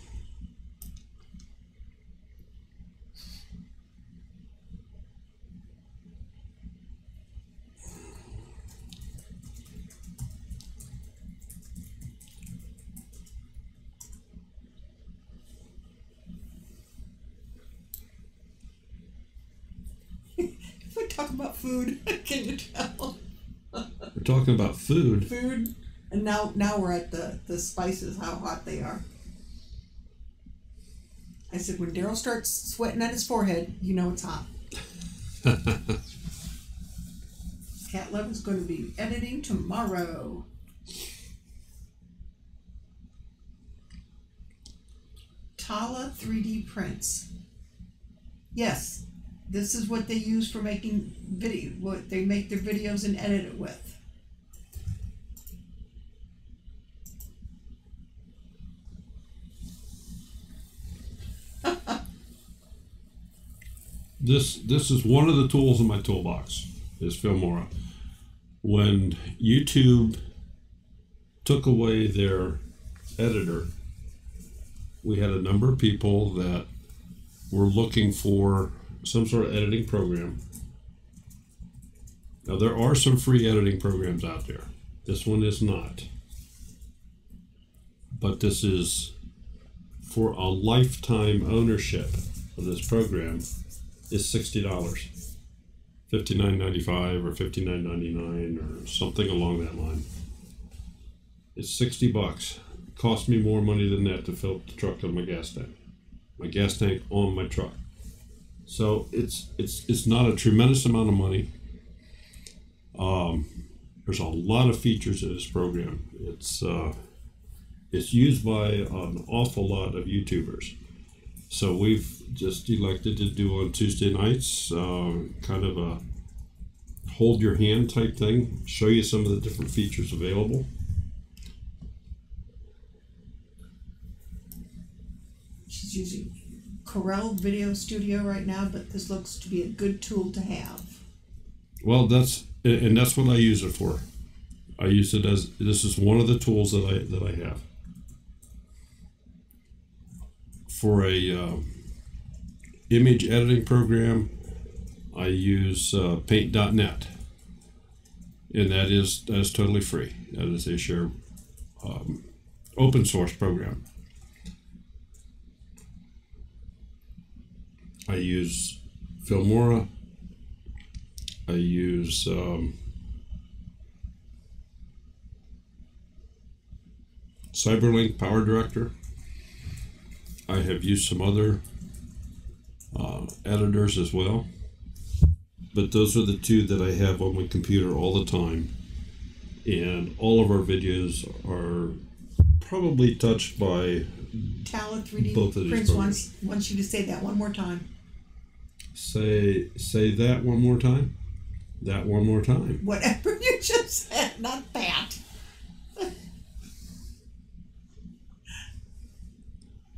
Talk about food. Can you tell?
We're talking about food.
Food. And now we're at the spices, how hot they are. I said, when Daryl starts sweating at his forehead, you know it's hot. Cat Levin's going to be editing tomorrow. Tala 3D prints. Yes, this is what they use for making video. What they make their videos and edit it with.
This is one of the tools in my toolbox, is Filmora. When YouTube took away their editor, we had a number of people that were looking for some sort of editing program. Now, there are some free editing programs out there. This one is not. But this is for a lifetime ownership of this program is $60. $59.95 or $59.99 or something along that line. It's $60. It cost me more money than that to fill up the truck on my gas tank. My gas tank on my truck. So it's not a tremendous amount of money. There's a lot of features in this program. It's used by an awful lot of YouTubers. So we've just elected to do on Tuesday nights, kind of a hold your hand type thing, show you some of the different features available.
She's using Corel Video Studio right now, but this looks to be a good tool to have.
Well, that's what I use it for. I use it as, this is one of the tools that I have. For a image editing program, I use paint.net, and that is totally free. That is a share open source program. I use Filmora. I use Cyberlink Power Director. I have used some other editors as well, but those are the two that I have on my computer all the time, and all of our videos are probably touched by
Tala 3D
both of these
prints
programs.
wants you to say that one more time.
Say that one more time. That one more time.
Whatever you just said, not that.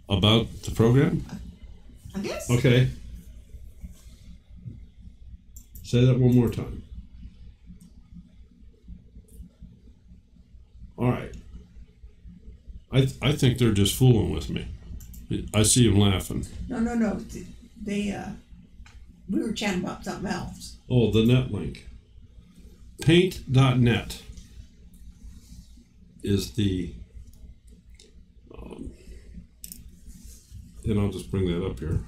About the program?
I guess.
Okay. Say that one more time. All right. I think they're just fooling with me. I see them laughing.
No. They we were chatting about something else.
Oh, the net link. Paint.net is the and I'll just bring that up here.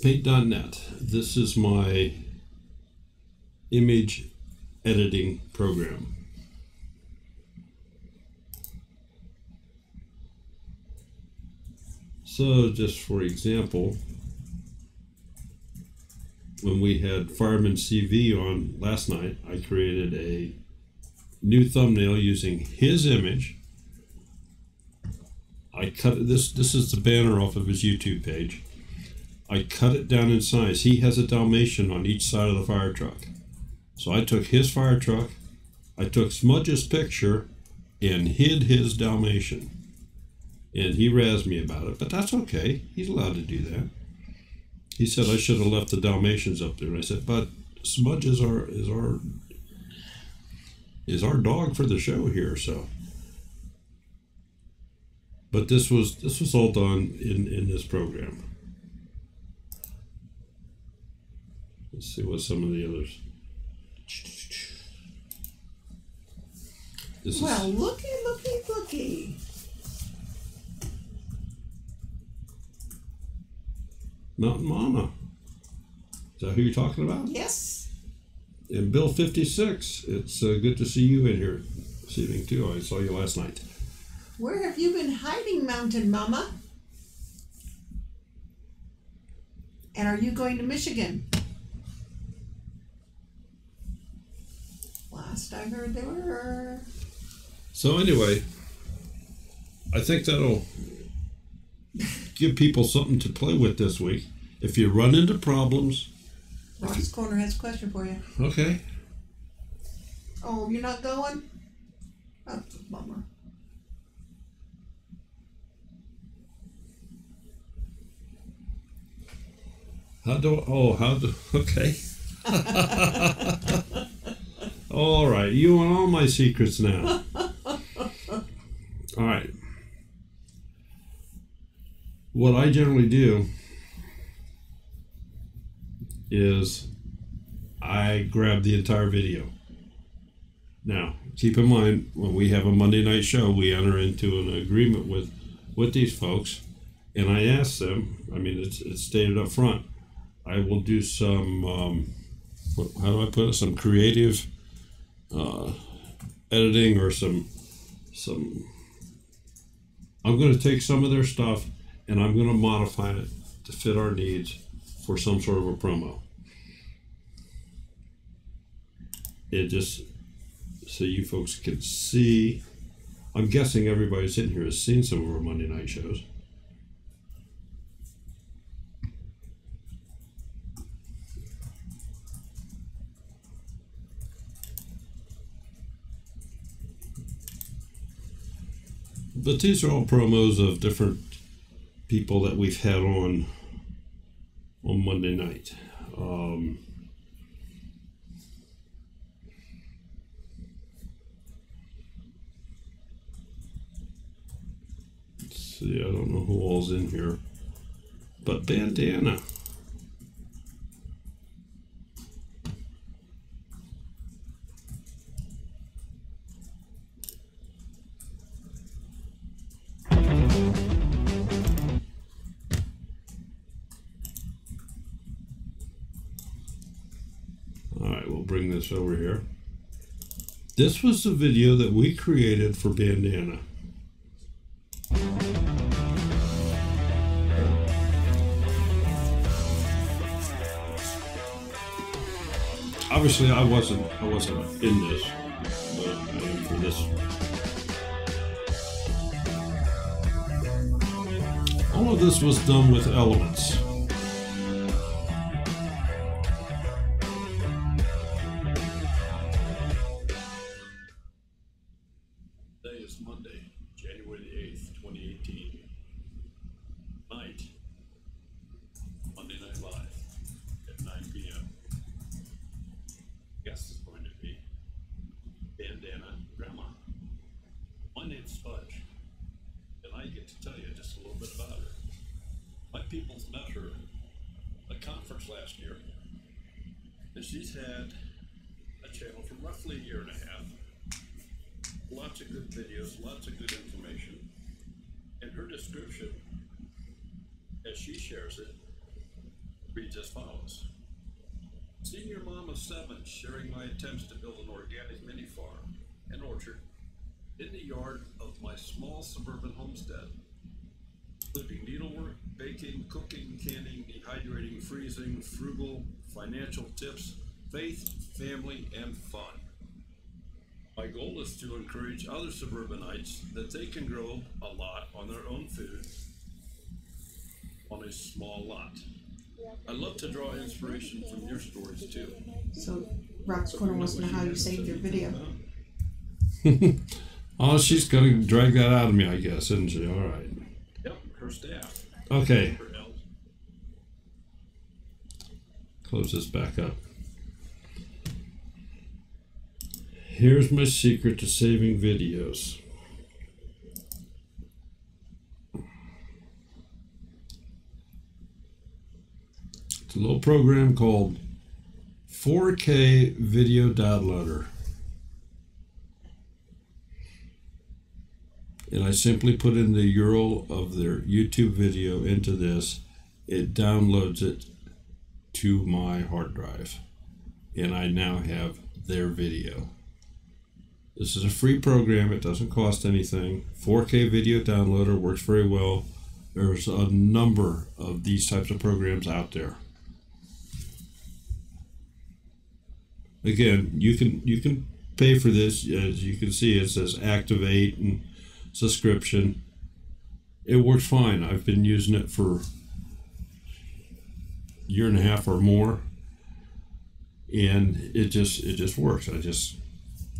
Paint.net. This is my image editing program. So just for example, when we had Fireman CV on last night, I created a new thumbnail using his image. I cut it, this is the banner off of his YouTube page. I cut it down in size. He has a Dalmatian on each side of the fire truck. So I took his fire truck, I took Smudge's picture and hid his Dalmatian. And he razzed me about it, but that's okay. He's allowed to do that. He said I should have left the Dalmatians up there. And I said, but Smudge is our dog for the show here, so. But this was all done in this program. Let's see what some of the others.
Well, looky.
Mountain Mama. Is that who you're talking about?
Yes.
And Bill 56. It's good to see you in here this evening too. I saw you last night.
Where have you been hiding, Mountain Mama? And are you going to Michigan? Last I heard they were.
So anyway, I think that'll give people something to play with this week. If you run into problems.
Rock's Corner has a question for you.
Okay.
Oh, you're not going? That's a bummer.
Okay. All right, you want all my secrets now. All right. What I generally do is I grab the entire video. Now, keep in mind, when we have a Monday night show, we enter into an agreement with these folks, and I ask them, I mean, it's stated up front, I will do some, how do I put it, some creative editing or some, I'm going to take some of their stuff and I'm going to modify it to fit our needs for some sort of a promo. It just, so you folks can see, I'm guessing everybody sitting here has seen some of our Monday night shows. But these are all promos of different people that we've had on Monday night. Let's see, I don't know who all's in here, but Bandana. Bring this over here. This was the video that we created for Bandana. Obviously, I wasn't in this, but I am for this. All of this was done with elements. Monday, January the 8th, 2018. Night. Monday Night Live at 9 p.m. Guest is going to be Bandana Grandma. My name's Spudge, and I get to tell you just a little bit about her. My peoples met her at a conference last year, and she's had a channel for roughly a year and a half. Lots of good videos, lots of good information. And her description, as she shares it, reads as follows. Senior mom of 7, sharing my attempts to build an organic mini farm and orchard in the yard of my small suburban homestead, including needlework, baking, cooking, canning, dehydrating, freezing, frugal, financial tips, faith, family, and fun. My goal is to encourage other suburbanites that they can grow a lot on their own food on a small lot. I love to draw inspiration from your stories too.
So Rock's Corner wants to know how you saved your video.
Oh, she's going to drag that out of me, I guess, isn't she? All right. Yep, her staff. Okay. Close this back up. Here's my secret to saving videos. It's a little program called 4K video downloader. And I simply put in the URL of their YouTube video into this. It downloads it to my hard drive. And I now have their video. This is a free program. It doesn't cost anything. 4K video downloader works very well. There's a number of these types of programs out there. Again, you can pay for this. As you can see, it says activate and subscription. It works fine. I've been using it for a year and a half or more, and it just works. I just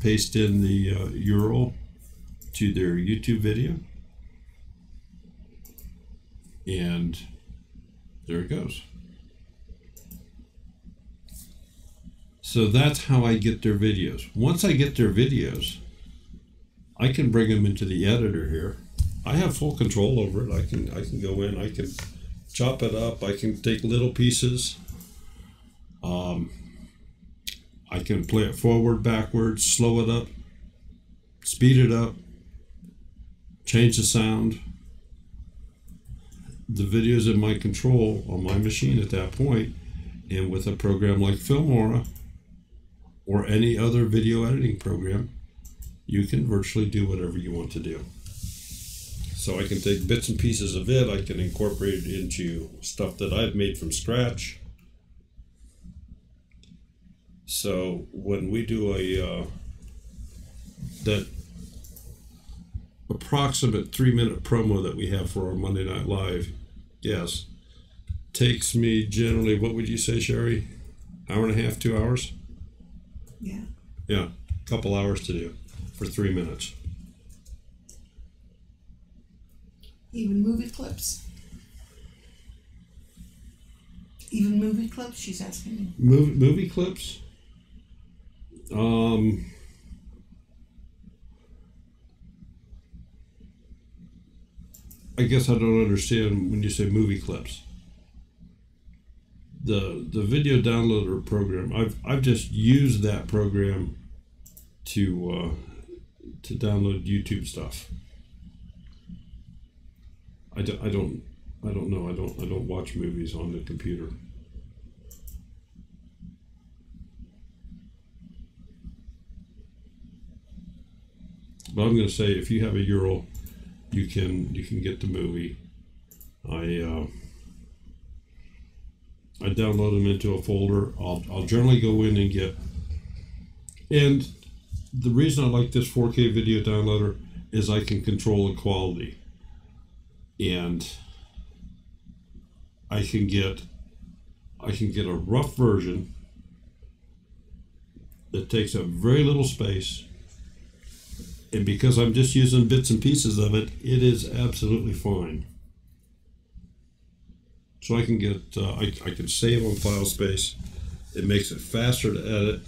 paste in the URL to their YouTube video, and there it goes. So that's how I get their videos. Once I get their videos, I can bring them into the editor here. I have full control over it. I can go in, I can chop it up, I can take little pieces. I can play it forward, backwards, slow it up, speed it up, change the sound. The video's in my control on my machine at that point, and with a program like Filmora or any other video editing program, you can virtually do whatever you want to do. So I can take bits and pieces of it, I can incorporate it into stuff that I've made from scratch. So when we do that approximate 3-minute promo that we have for our Monday Night Live, yes, takes me generally, what would you say, Sherry? Hour and a half, 2 hours?
Yeah.
Yeah, a couple hours to do for 3 minutes.
Even movie clips. Even movie clips, she's asking me.
Movie clips? I guess I don't understand when you say movie clips. The video downloader program, I've just used that program to download YouTube stuff. I don't know. I don't watch movies on the computer. But I'm going to say, if you have a URL, you can get the movie. I download them into a folder. I'll generally go in and get. And the reason I like this 4K video downloader is I can control the quality, and I can get a rough version that takes up very little space. And because I'm just using bits and pieces of it, it is absolutely fine. So I can get, I can save on file space. It makes it faster to edit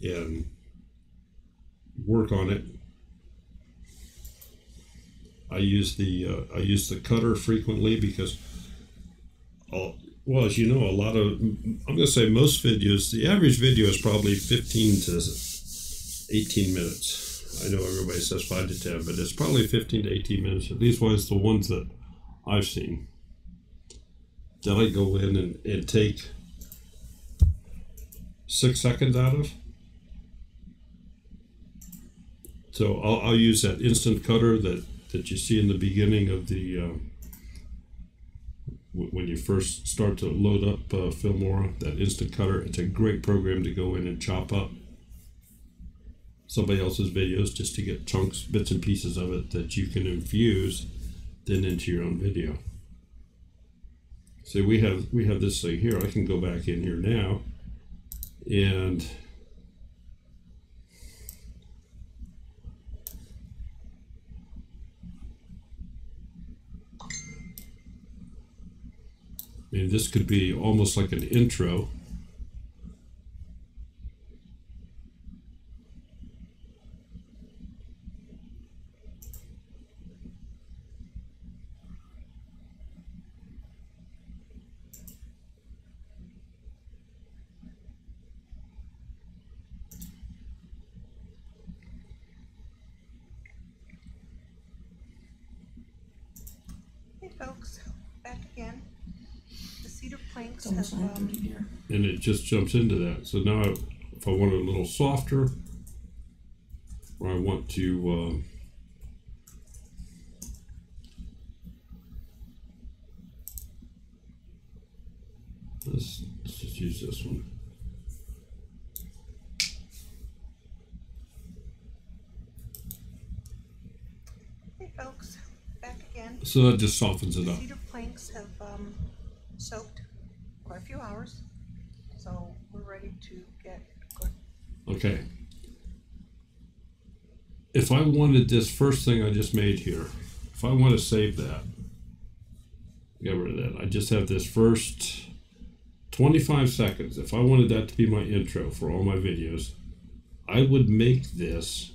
and work on it. I use the cutter frequently because, well, as you know, I'm going to say most videos, the average video is probably 15 to 18 minutes. I know everybody says 5 to 10, but it's probably 15 to 18 minutes. At least one's the ones that I've seen. That I go in and take 6 seconds out of. So I'll use that instant cutter that you see in the beginning of the, when you first start to load up Filmora, that instant cutter. It's a great program to go in and chop up somebody else's videos just to get chunks, bits and pieces of it that you can infuse then into your own video. So we have this thing here. I can go back in here now and this could be almost like an intro.
It's almost 9:30 here.
And it just jumps into that. So now if I want it a little softer, or I want to let's just use this one.
Hey folks, back again.
So that just softens it up.
Cedar planks have soaked quite a few hours, so we're ready to get good.
Okay. If I wanted this first thing I just made here, if I want to save that, get rid of that. I just have this first 25 seconds. If I wanted that to be my intro for all my videos, I would make this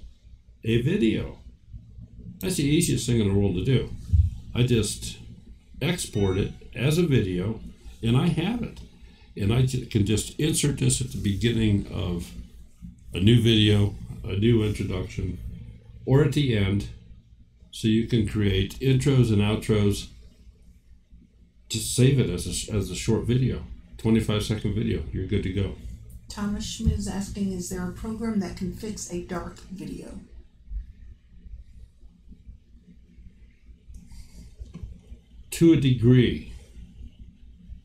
a video. That's the easiest thing in the world to do. I just export it as a video, and I have it. And I can just insert this at the beginning of a new video, a new introduction, or at the end, so you can create intros and outros. Just save it as a short video, 25-second video. You're good to go.
Thomas Schmidt is asking, is there a program that can fix a dark video?
To a degree.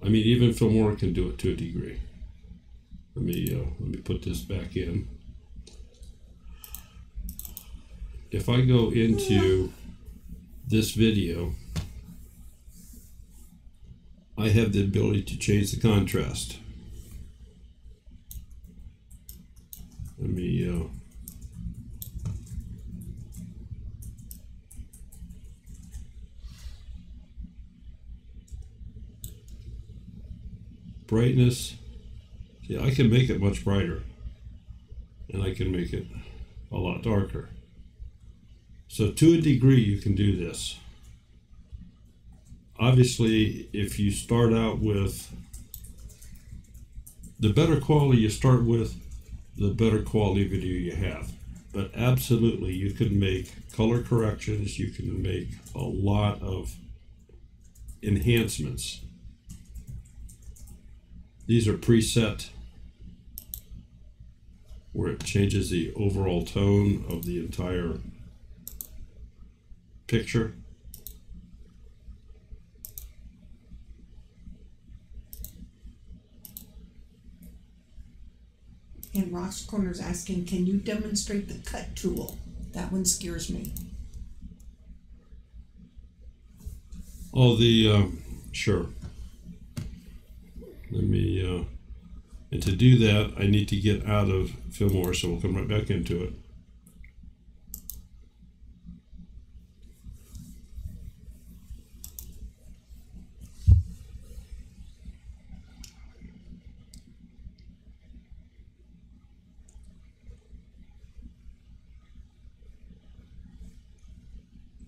I mean, even Filmora can do it to a degree. Let me put this back in. If I go into this video, I have the ability to change the contrast. Let me brightness. See, I can make it much brighter, and I can make it a lot darker. So to a degree, you can do this. Obviously, if you start out with the better quality you start with, the better quality video you have. But absolutely, you can make color corrections. You can make a lot of enhancements. These are preset, where it changes the overall tone of the entire picture.
And Ross Corner's asking, can you demonstrate the cut tool? That one scares me.
Oh, sure. Let me, and to do that, I need to get out of Filmora, so we'll come right back into it.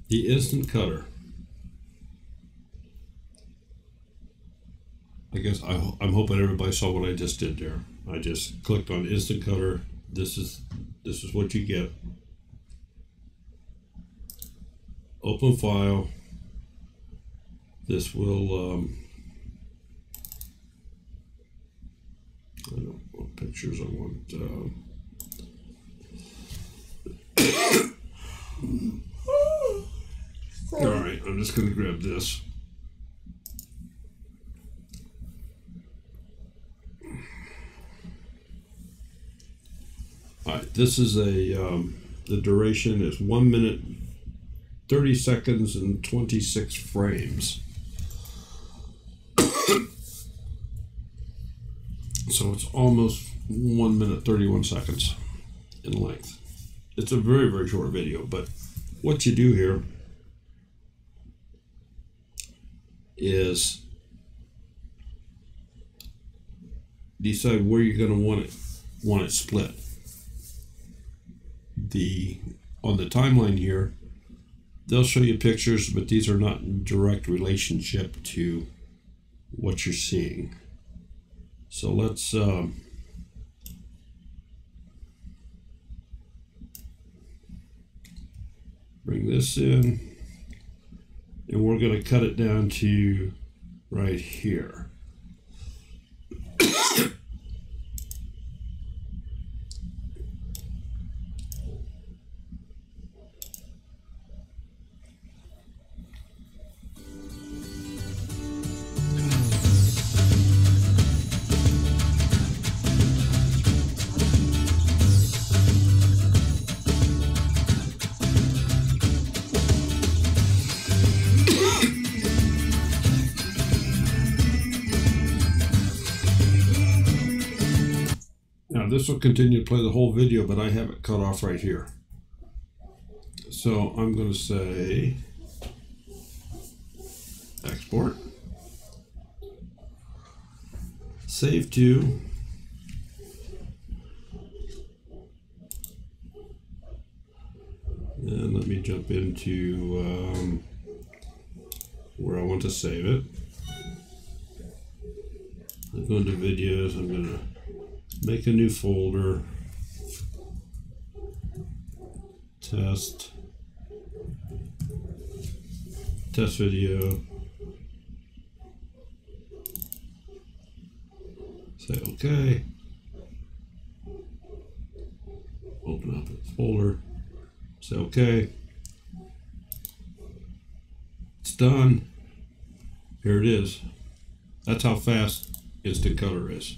The instant cutter. I guess I'm hoping everybody saw what I just did there. I just clicked on instant cutter. This is what you get. Open file. This will I don't know what pictures I want. All right, I'm just going to grab this. All right, this is the duration is 1 minute, 30 seconds, and 26 frames. So it's almost 1 minute, 31 seconds in length. It's a very, very short video, but what you do here is decide where you're going to want it split. On the timeline here, they'll show you pictures, but these are not in direct relationship to what you're seeing. So let's bring this in, and we're going to cut it down to right here. this will continue to play the whole video, but I have it cut off right here. So I'm going to say export, save to, and let me jump into where I want to save it. I'm going to videos, I'm going to make a new folder, test video, say OK, open up its folder, say OK, it's done, here it is. That's how fast Instant Color is.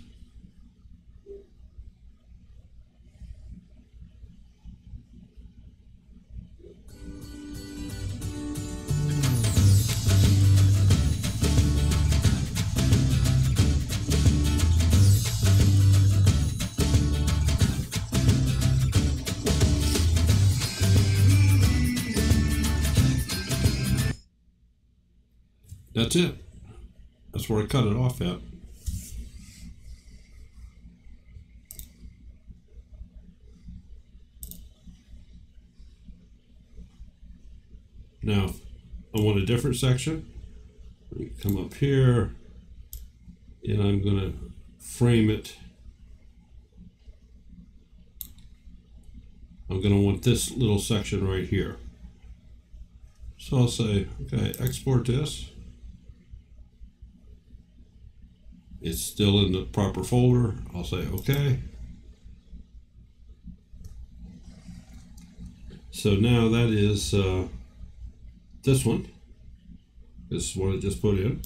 That's it. That's where I cut it off at. Now, I want a different section. Come up here, and I'm going to frame it. I'm going to want this little section right here. So I'll say, okay, export this. It's still in the proper folder. I'll say OK. So now that is this one. This is what I just put in.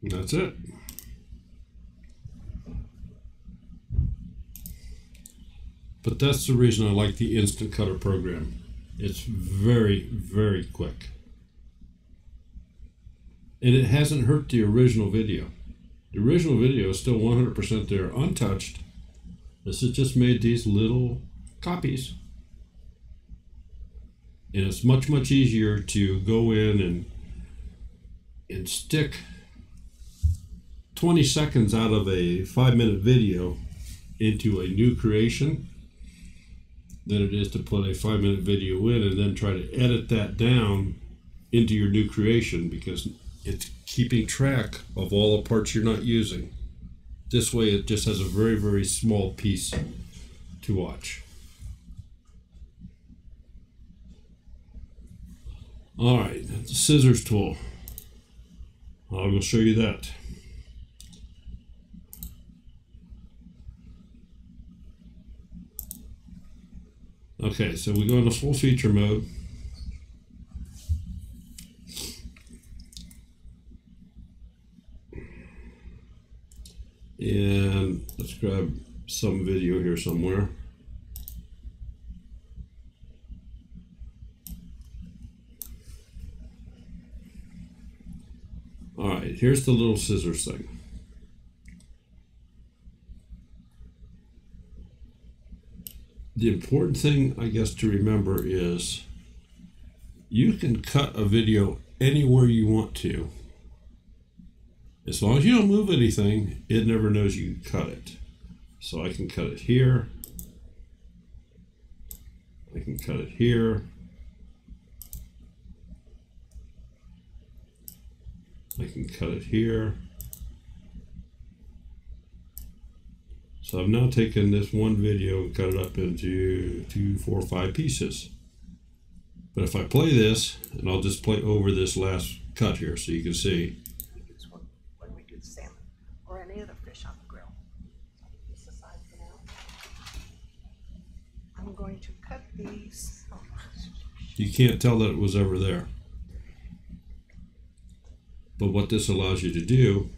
That's it. But that's the reason I like the Instant Cutter program. It's very, very quick. And it hasn't hurt the original video. The original video is still 100% there, untouched. This has just made these little copies. And it's much, much easier to go in and stick 20 seconds out of a 5-minute video into a new creation than it is to put a 5-minute video in and then try to edit that down into your new creation, because it's keeping track of all the parts you're not using. This way it just has a very, very small piece to watch. All right, that's the scissors tool. I will show you that. Okay, so we go into full feature mode. And let's grab some video here somewhere. All right, here's the little scissors thing. The important thing, I guess, to remember is you can cut a video anywhere you want to. As long as you don't move anything, it never knows you cut it. So I can cut it here. I can cut it here. I can cut it here. So I've now taken this one video and cut it up into 2, 4, 5 pieces. But if I play this, and I'll just play over this last cut here so you can see.
When we do salmon or any other fish on the grill. So I'll put this aside for now. I'm going to cut these. Oh.
You can't tell that it was ever there. But what this allows you to do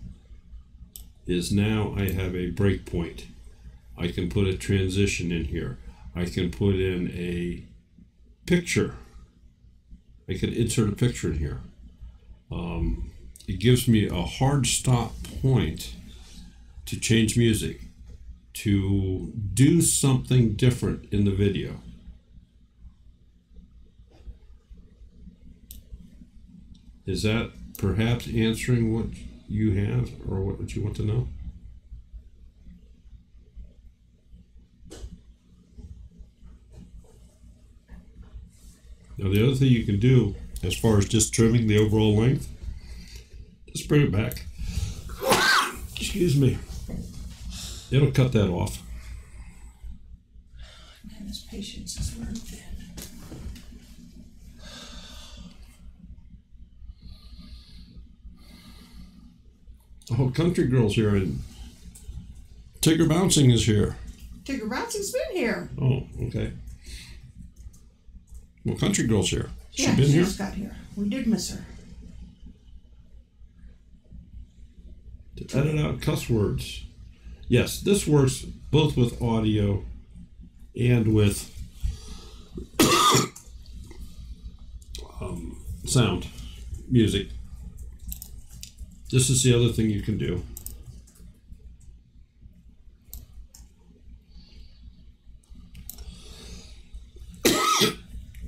is now I have a breakpoint. I can put a transition in here. I can put in a picture. I can insert a picture in here. It gives me a hard stop point to change music, to do something different in the video. Is that perhaps answering what you have or what you want to know? Now the other thing you can do as far as just trimming the overall length, just bring it back. Excuse me. It'll cut that off.
Man, his patience is wearing thin.
Oh, Country Girl's here and Tigger Bouncing is here.
Tigger Bouncing's been here.
Oh, okay. Well, Country Girl's here. She
Yeah,
been
she
here?
just got here. We did miss her.
To edit out cuss words. Yes, this works both with audio and with sound, music. This is the other thing you can do.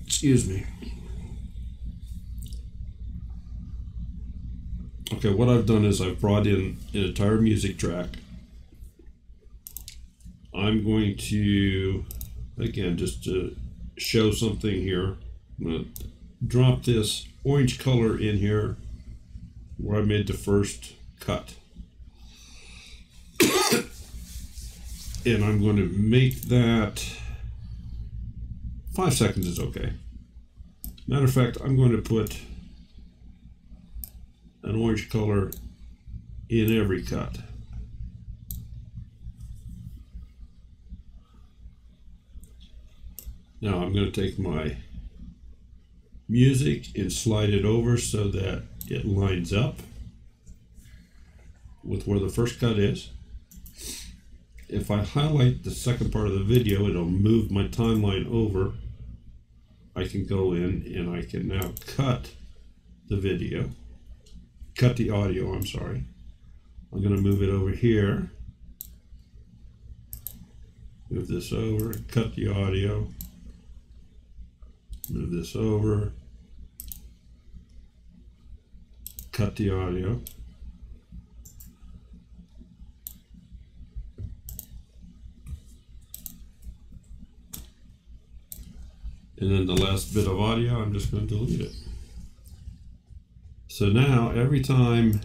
Excuse me. Okay, what I've done is I've brought in an entire music track. I'm going to, again, just to show something here, I'm going to drop this orange color in here where I made the first cut. And I'm going to make that 5 seconds is okay. Matter of fact, I'm going to put an orange color in every cut. Now I'm going to take my music and slide it over so that it lines up with where the first cut is. If I highlight the second part of the video, it'll move my timeline over. I can go in and I can now cut the video, cut the audio, I'm sorry. I'm going to move it over here, move this over, cut the audio, move this over, cut the audio. And then the last bit of audio, I'm just going to delete it. So now every time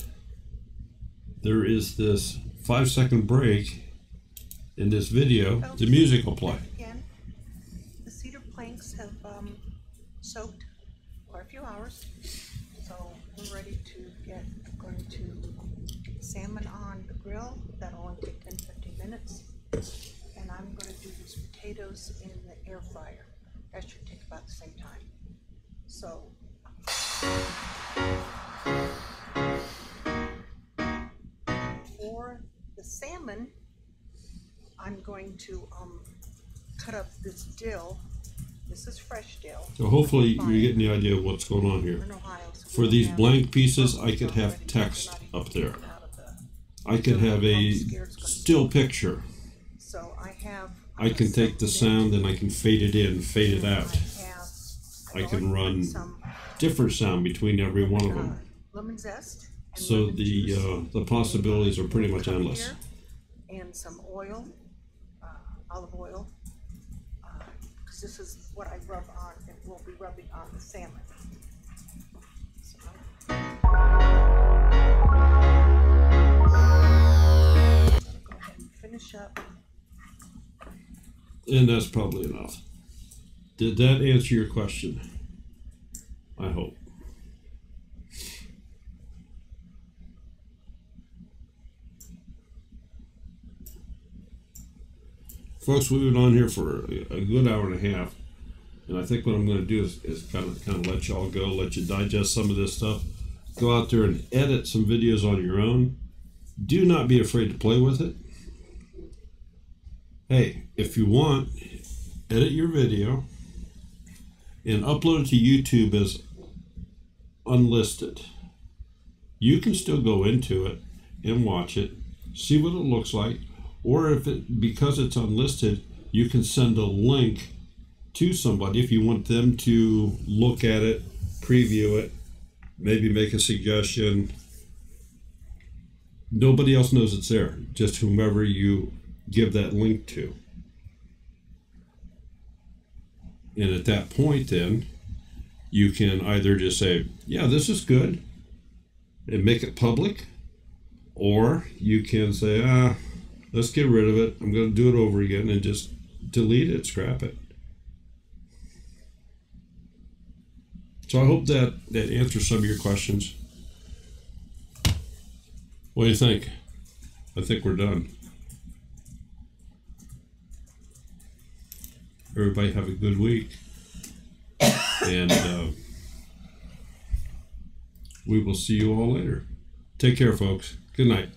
there is this 5-second break in this video, the music will play.
Again, the cedar planks have soaked for a few hours, so we're ready to get going to salmon on the grill. That'll only take 10-15 minutes, and I'm going to do these potatoes in the air fryer. That should take about the same time. So for the salmon, I'm going to cut up this dill. This is fresh dill.
So hopefully you're getting the idea of what's going on here. For these blank pieces, I could have text up there. I could have a still picture.
So
I can take the sound and I can fade it in, fade it out. I can run different sound between every one of them.
Lemon zest.
So the possibilities are pretty much endless.
And some oil, olive oil, because this is what I rub on, and we'll be rubbing on the salmon. So, I'm gonna go ahead and finish up.
And that's probably enough. Did that answer your question? I hope. Folks, we've been on here for a good hour and a half, and I think what I'm going to do is kind of let y'all go, let you digest some of this stuff, go out there and edit some videos on your own, Do not be afraid to play with it. Hey, if you want, edit your video and upload it to YouTube as unlisted. You can still go into it and watch it, see what it looks like, or if it, because it's unlisted, you can send a link to somebody if you want them to look at it, preview it, maybe make a suggestion. Nobody else knows it's there, just whomever you give that link to. And at that point then, you can either just say, yeah, this is good, and make it public, or you can say, let's get rid of it. I'm going to do it over again, and just delete it, scrap it. So I hope that answers some of your questions. What do you think? I think we're done. Everybody have a good week. And we will see you all later. Take care, folks. Good night.